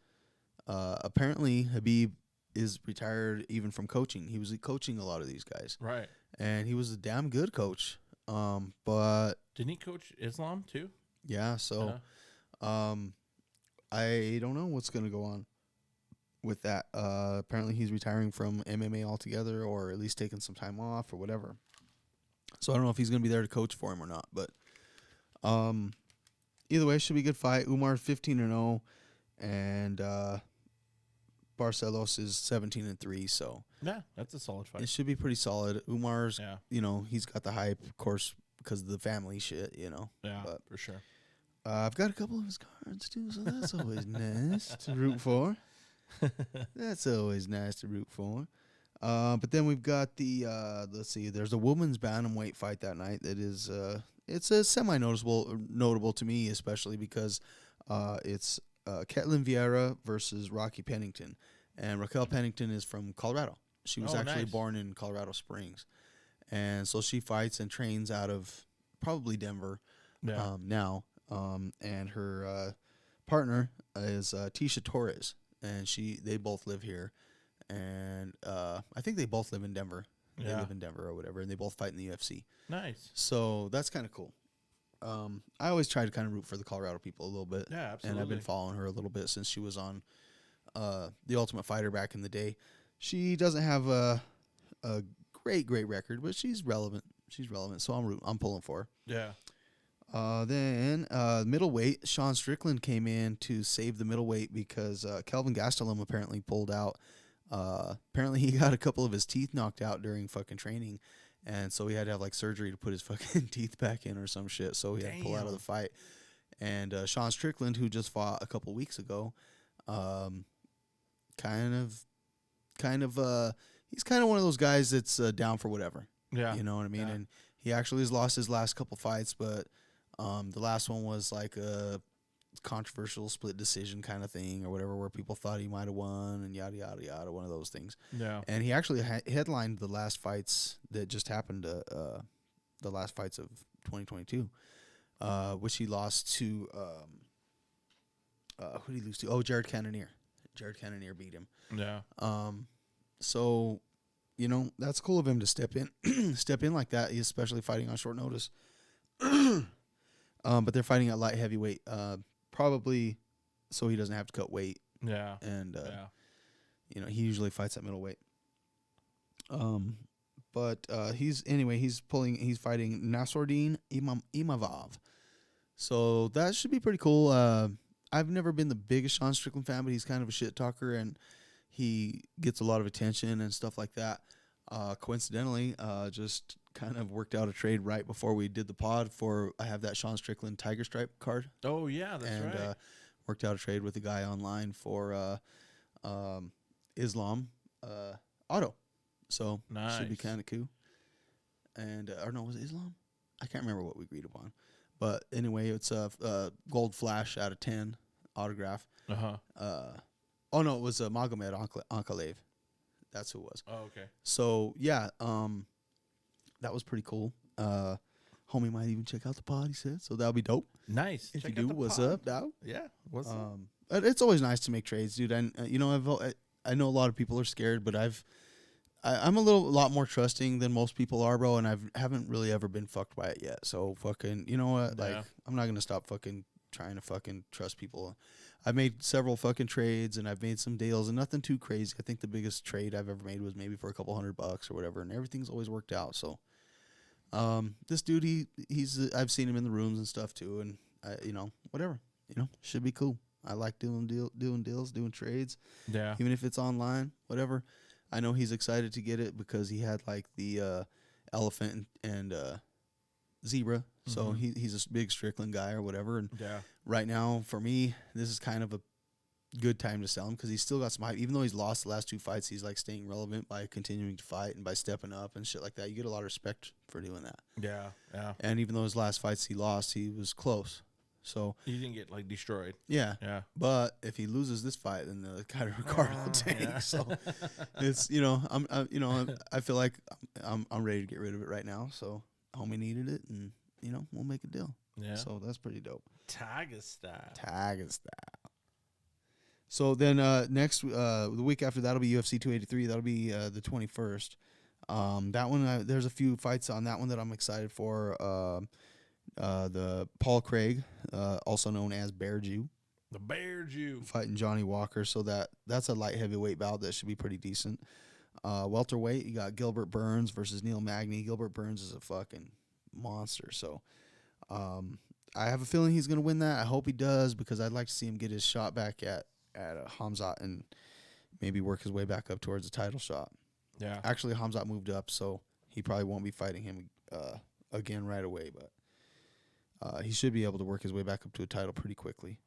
apparently Habib is retired even from coaching. He was coaching a lot of these guys, Right. and he was a damn good coach. But Didn't he coach Islam too? yeah, so I don't know what's gonna go on with that. Apparently he's retiring from MMA altogether, or at least taking some time off or whatever. So I don't know if he's going to be there to coach for him or not, but either way, it should be a good fight. Umar's 15-0, and Barcelos is 17-3. So Yeah, that's a solid fight. it should be pretty solid. Umar's, Yeah. He's got the hype, of course, because of the family shit, Yeah, But for sure. I've got a couple of his cards too, so that's always nice to root for. That's always nice to root for. But then we've got the let's see. There's a women's bantamweight fight that night that is it's a notable to me, especially because it's Ketlin Vieira versus Rocky Pennington, and Raquel Pennington is from Colorado. She was actually nice. born in Colorado Springs, and so she fights and trains out of probably Denver now. And her partner is Tisha Torres, and they both live here. And I think they both live in Denver. They live in Denver or whatever, and they both fight in the UFC. Nice. So that's kind of cool. I always try to kind of root for the Colorado people a little bit. Yeah, absolutely. And I've been following her a little bit since she was on The Ultimate Fighter back in the day. She doesn't have a great record, but she's relevant. So I'm pulling for her. Yeah. Then middleweight, Sean Strickland came in to save the middleweight because Kelvin Gastelum apparently pulled out. Apparently he got a couple of his teeth knocked out during fucking training, and so he had to have like surgery to put his fucking teeth back in or some shit. So he had to pull out of the fight. And Sean Strickland, who just fought a couple weeks ago, kind of he's kind of one of those guys that's down for whatever. Yeah. You know what I mean? Yeah. And he actually has lost his last couple fights, but the last one was like a controversial split decision kind of thing or whatever, where people thought he might have won and yada, yada, yada, one of those things. Yeah. And he actually headlined the last fights that just happened, the last fights of 2022, which he lost to, who did he lose to? Oh, Jared Cannonier. Jared Cannonier beat him. Yeah. So, you know, that's cool of him to step in like that, especially fighting on short notice. But they're fighting at light heavyweight, probably so he doesn't have to cut weight. Yeah. And, yeah. you know, he usually fights at middleweight. But he's fighting Nasruddin Imavov. So that should be pretty cool. I've never been the biggest Sean Strickland fan, but he's kind of a shit talker and he gets a lot of attention and stuff like that. Coincidentally, just kind of worked out a trade right before we did the pod I have that Sean Strickland Tiger Stripe card. Oh yeah, that's right. Worked out a trade with a guy online for Islam auto. So should be kind of cool. And or no, was it Islam? I can't remember what we agreed upon. But anyway, it's a gold flash out of 10 autograph. Oh no, it was Magomed Ankalaev. That's who it was. Oh, okay. So yeah, that was pretty cool. Homie might even check out the pod, he said. So that'll be dope. Nice. If Check you out do, the what's pod. up, dog? Yeah. What's up? But it's always nice to make trades, dude. And you know, I know a lot of people are scared, but I'm a lot more trusting than most people are, bro. And haven't really ever been fucked by it yet. So fucking, you know what? Like, Yeah. I'm not gonna stop fucking trying to fucking trust people. I've made several fucking trades and I've made some deals and nothing too crazy. I think the biggest trade I've ever made was maybe for a couple $100 or whatever, and everything's always worked out. So, this dude, he's I've seen him in the rooms and stuff too, and you know, whatever, you know, should be cool. I like doing deals, doing trades. Yeah. Even if it's online, whatever. I know he's excited to get it because he had like the elephant and zebra. So he's a big Strickland guy or whatever. And Yeah. right now, for me, this is kind of a good time to sell him because he's still got some hype. Even though he's lost the last 2 fights, he's like staying relevant by continuing to fight and by stepping up and shit like that. You get a lot of respect for doing that. Yeah. Yeah. And even though his last fights he lost, he was close. So You didn't get like destroyed. yeah. Yeah. But if he loses this fight, then the card will tank. yeah. So it's, you know, I feel like I'm ready to get rid of it right now. So homie needed it, and you know, we'll make a deal. Yeah. So that's pretty dope. Tiger style. Tiger style. So then next the week after that'll be UFC 283. That'll be the 21st. That one there's a few fights on that one that I'm excited for. The Paul Craig, also known as Bear Jew, The Bear Jew. fighting Johnny Walker. So that's a light heavyweight bout that should be pretty decent. Welterweight, you got Gilbert Burns versus Neil Magny. Gilbert Burns is a fucking monster. So I have a feeling he's going to win that. I hope he does because I'd like to see him get his shot back at Hamzat and maybe work his way back up towards a title shot. Yeah. Actually, Hamzat moved up, so he probably won't be fighting him again right away, but he should be able to work his way back up to a title pretty quickly.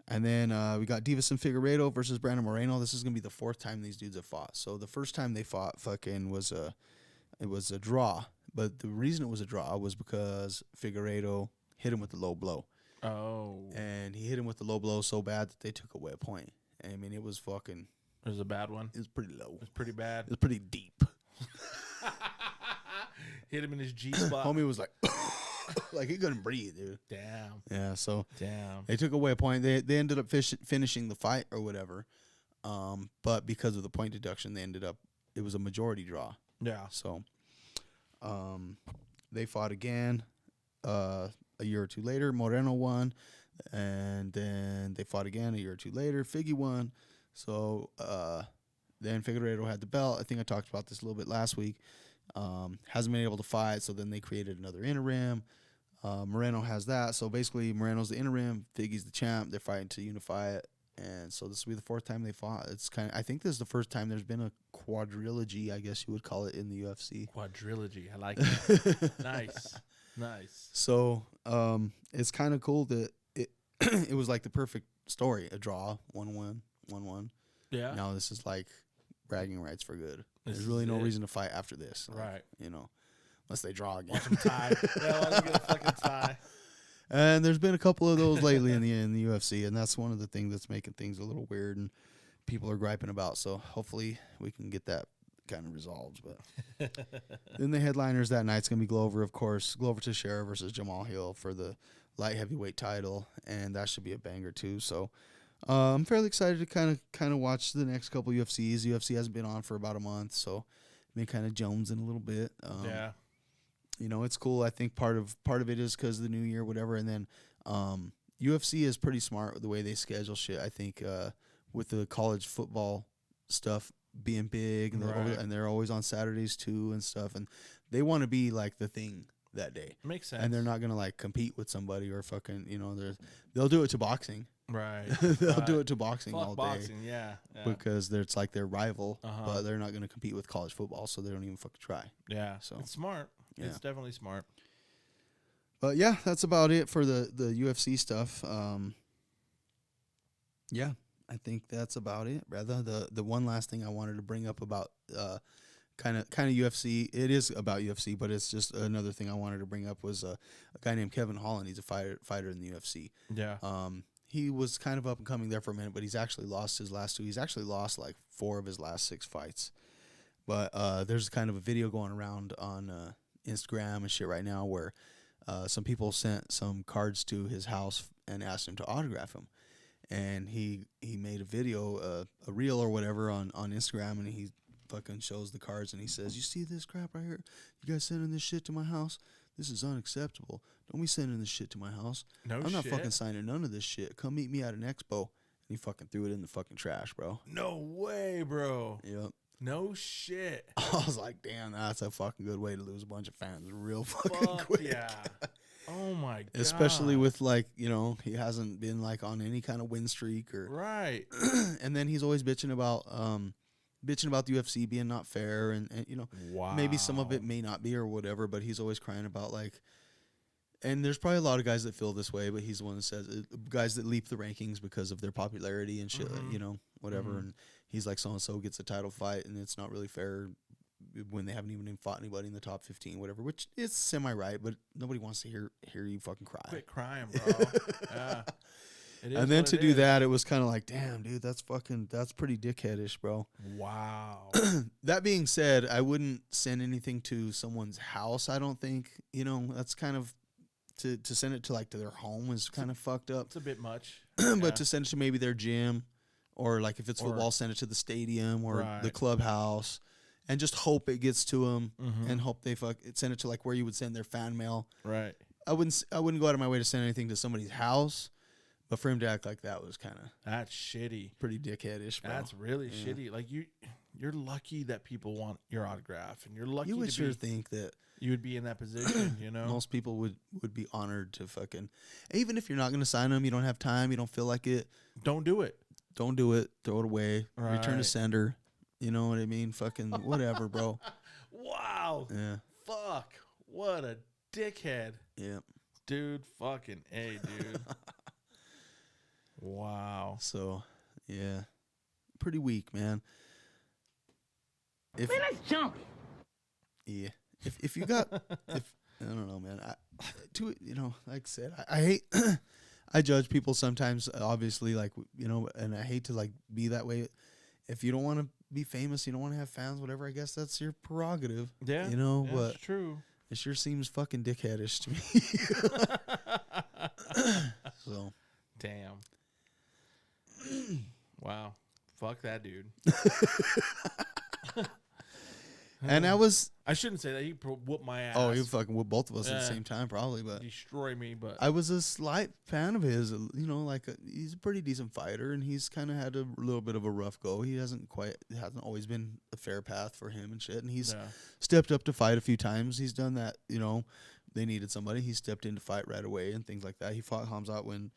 And then we got Divas and Figueiredo versus Brandon Moreno. This is going to be the 4th time these dudes have fought. So the first time they fought was a draw. But the reason it was a draw was because Figueiredo hit him with the low blow. Oh. And he hit him with the low blow so bad that they took away a point. I mean, it was fucking... It was a bad one. It was pretty low. It was pretty bad. It was pretty deep. Hit him in his G spot. Homie was like... like, he couldn't breathe, dude. Damn. Yeah, so... Damn. They took away a point. They ended up finishing the fight or whatever. But because of the point deduction, it was a majority draw. Yeah. So they fought again a year or two later. Moreno won. And then they fought again a year or two later. Figgy won. So then Figueiredo had the belt. I think I talked about this a little bit last week. Hasn't been able to fight, so then they created another interim. Moreno has that. So basically, Moreno's the interim. Figgy's the champ. They're fighting to unify it. And so this will be the 4th time they fought. I think this is the first time there's been a quadrilogy, I guess you would call it, in the UFC. Quadrilogy. I like that. Nice. So it's kind of cool that it was like the perfect story. A draw, 1-1, 1-1. Yeah. Now this is like bragging rights for good. There's really no it. reason to fight after this. Like, Right. You know, unless they draw again. Want some tie? Yeah, want to get a fucking tie. And there's been a couple of those lately in the UFC, and that's one of the things that's making things a little weird and people are griping about. So hopefully we can get that kind of resolved. But then the headliners that night's gonna be Glover, of course. Glover Teixeira versus Jamal Hill for the light heavyweight title, and that should be a banger too. So I'm fairly excited to kind of watch the next couple UFCs. UFC hasn't been on for about a month, so been kind of jonesing a little bit. Yeah. You know, it's cool. I think part of it is because of the new year, whatever. And then UFC is pretty smart with the way they schedule shit. I think with the college football stuff being big, and they're always on Saturdays too and stuff. And they want to be like the thing that day. Makes sense. And they're not gonna like compete with somebody or fucking, you know, they'll do it to boxing. Right. They'll do it to boxing Fuck all day. boxing, yeah. Because it's like their rival, Uh-huh. but they're not gonna compete with college football, so they don't even fucking try. Yeah. So It's smart. Yeah. It's definitely smart. But yeah, that's about it for the UFC stuff. Yeah, I think that's about it. Rather, the one last thing I wanted to bring up about kind of UFC. It is about UFC, but it's just another thing I wanted to bring up was a guy named Kevin Holland. He's a fighter in the UFC. Yeah. He was kind of up and coming there for a minute, but he's actually lost his last two. He's actually lost like 4 of his last 6 fights. But there's kind of a video going around on Instagram and shit right now where some people sent some cards to his house and asked him to autograph them. And he made a video, a reel or whatever on Instagram, and he fucking shows the cards and he says, "You see this crap right here? You guys sending this shit to my house? This is unacceptable. Don't be sending this shit to my house. I'm not fucking signing none of this shit. Come meet me at an expo." And he fucking threw it in the fucking trash, bro. No way, bro. Yep. No shit. I was like, damn, that's a fucking good way to lose a bunch of fans real fucking Fuck quick. yeah. Oh my god. Especially with like, you know, he hasn't been like on any kind of win streak or Right. and then he's always bitching about the UFC being not fair and you know, Wow. maybe some of it may not be or whatever, but he's always crying about like, and there's probably a lot of guys that feel this way, but he's the one that says guys that leap the rankings because of their popularity and shit, you know, whatever. And he's like, so and so gets a title fight, and it's not really fair when they haven't even fought anybody in the top 15, whatever. Which is semi right, but nobody wants to hear you fucking cry. Quit crying, bro. Yeah. It is And then what to it do is. that, it was kind of like, damn, dude, that's pretty dickheadish, bro. Wow. That being said, I wouldn't send anything to someone's house. I don't think, you know, that's kind of to send it to like to their home is kind of fucked up. It's a bit much. But to send it to maybe their gym, or like if it's football, send it to the stadium or the Right. clubhouse, and just hope it gets to them, and hope they send it to like where you would send their fan mail. Right. I wouldn't go out of my way to send anything to somebody's house, but for him to act like that was kind of That's shitty. pretty dickheadish, bro. That's really shitty. Like you're lucky that people want your autograph, and you're lucky You would to sure be, think that you would be in that position, you know? most people would be honored to fucking, even if you're not going to sign them, you don't have time, you don't feel like it, Don't do it. don't do it, throw it away, return to Right. sender. You know what I mean? Fucking whatever, bro. Wow. Yeah. Fuck. What a dickhead. Yeah. Dude, fucking A, dude. Wow. So, yeah. Pretty weak, man. If, Man, that's junk. yeah. If you got, I don't know, man. You know, like I said, I hate, I judge people sometimes, obviously, like, you know, and I hate to, like, be that way. If you don't want to be famous, you don't want to have fans, whatever, I guess that's your prerogative. Yeah. You know, yeah, but it's true. it sure seems fucking dickheadish to me. So, Damn. Wow. Fuck that dude. and I was, I shouldn't say that. He whooped my ass. oh, you fucking with both of us at the Yeah. same time, probably, but destroy me, but I was a slight fan of his. You know, like he's a pretty decent fighter, and he's kind of had a little bit of a rough go. He hasn't always been a fair path for him and shit. And he's yeah. stepped up to fight a few times. He's done that. You know, they needed somebody. He stepped in to fight right away and things like that. He fought Hamzat when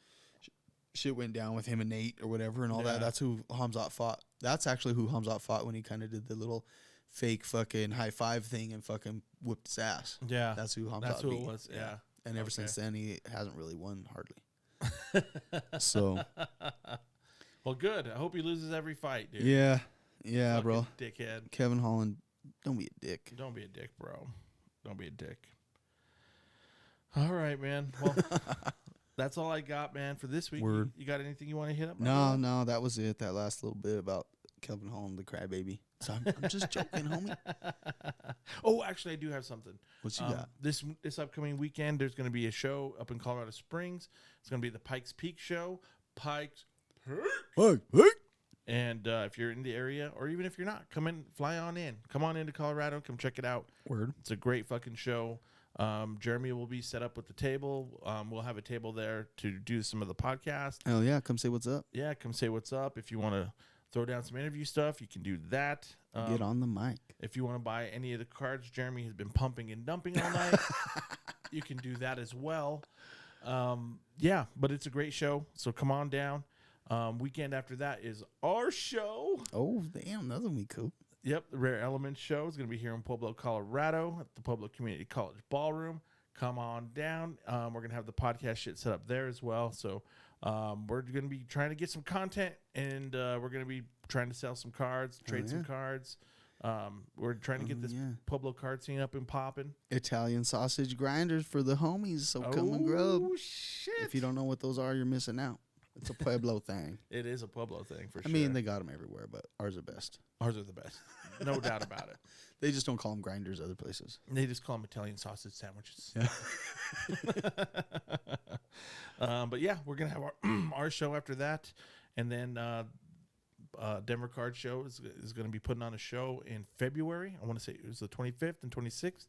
shit went down with him and Nate or whatever and all that. Yeah. That's who Hamzat fought. That's actually who Hamzat fought when he kind of did the little fake fucking high five thing and fucking whipped his ass. Yeah. That's who Hamzat That's who beat. it was. Yeah. And ever Okay. since then, he hasn't really won hardly. So, Well, good. I hope he loses every fight, dude. yeah, Fucking bro. Dickhead. Kevin Holland Don't be a dick. Don't be a dick, bro. Don't be a dick. All right, man. Well, that's all I got, man, for this week. Word. You got anything you want to hit up? No, that was it. That last little bit about Kelvin Holm, the crybaby. So I'm just joking, homie. Oh, actually, I do have something. What you got? This upcoming weekend, there's going to be a show up in Colorado Springs. It's going to be the Pikes Peak show. Pikes Peak. Hey. And if you're in the area, or even if you're not, fly on in. Come on into Colorado. Come check it out. Word. It's a great fucking show. Jeremy will be set up with the table. We'll have a table there to do some of the podcast. Hell yeah, come say what's up. Yeah, come say what's up. If you want to throw down some interview stuff, you can do that. Get on the mic. If you want to buy any of the cards Jeremy has been pumping and dumping all night, you can do that as well. Yeah, but it's a great show, so come on down. Weekend after that is our show. Oh, damn, another week, cool. Yep, the Rare Elements show is going to be here in Pueblo, Colorado at the Pueblo Community College Ballroom. Come on down. We're going to have the podcast shit set up there as well. So we're going to be trying to get some content, and we're going to be trying to sell some cards, trade some cards. We're trying to get this Pueblo card scene up and popping. Italian sausage grinders for the homies, so come and grub. Oh, shit. If you don't know what those are, you're missing out. It's a Pueblo thing. It is a Pueblo thing for sure. I mean, they got them everywhere, but ours are best. Ours are the best. No doubt about it. They just don't call them grinders other places. They just call them Italian sausage sandwiches. Yeah. But yeah, we're going to have our show after that. And then Denver Card Show is going to be putting on a show in February. I want to say it was the 25th and 26th.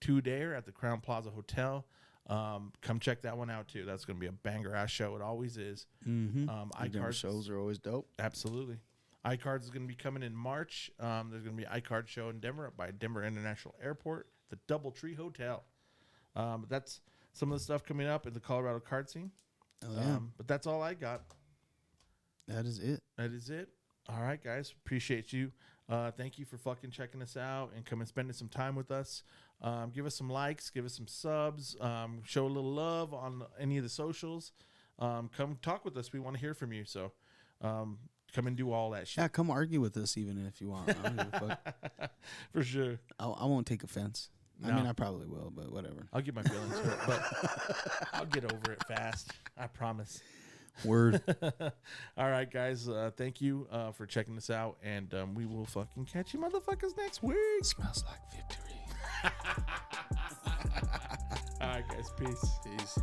2-dayer at the Crown Plaza Hotel. Come check that one out too. That's going to be a banger ass show. It always is. Mm-hmm. iCards shows are always dope. Absolutely. iCards is going to be coming in March. There's going to be an iCard show in Denver by Denver International Airport, the Doubletree Hotel. But that's some of the stuff coming up in the Colorado card scene. Oh, yeah. But that's all I got. That is it. That is it. All right, guys. Appreciate you. Thank you for fucking checking us out and coming spending some time with us. Give us some likes. Give us some subs. Show a little love on any of the socials. Come talk with us. We want to hear from you. So come and do all that shit. Yeah, come argue with us even if you want. I don't give a fuck. For sure. I won't take offense. No. I mean, I probably will, but whatever. I'll get my feelings hurt, but I'll get over it fast. I promise. Word. All right, guys. Thank you for checking us out, and we will fucking catch you motherfuckers next week. Smells like victory. All right, guys. Peace. Peace.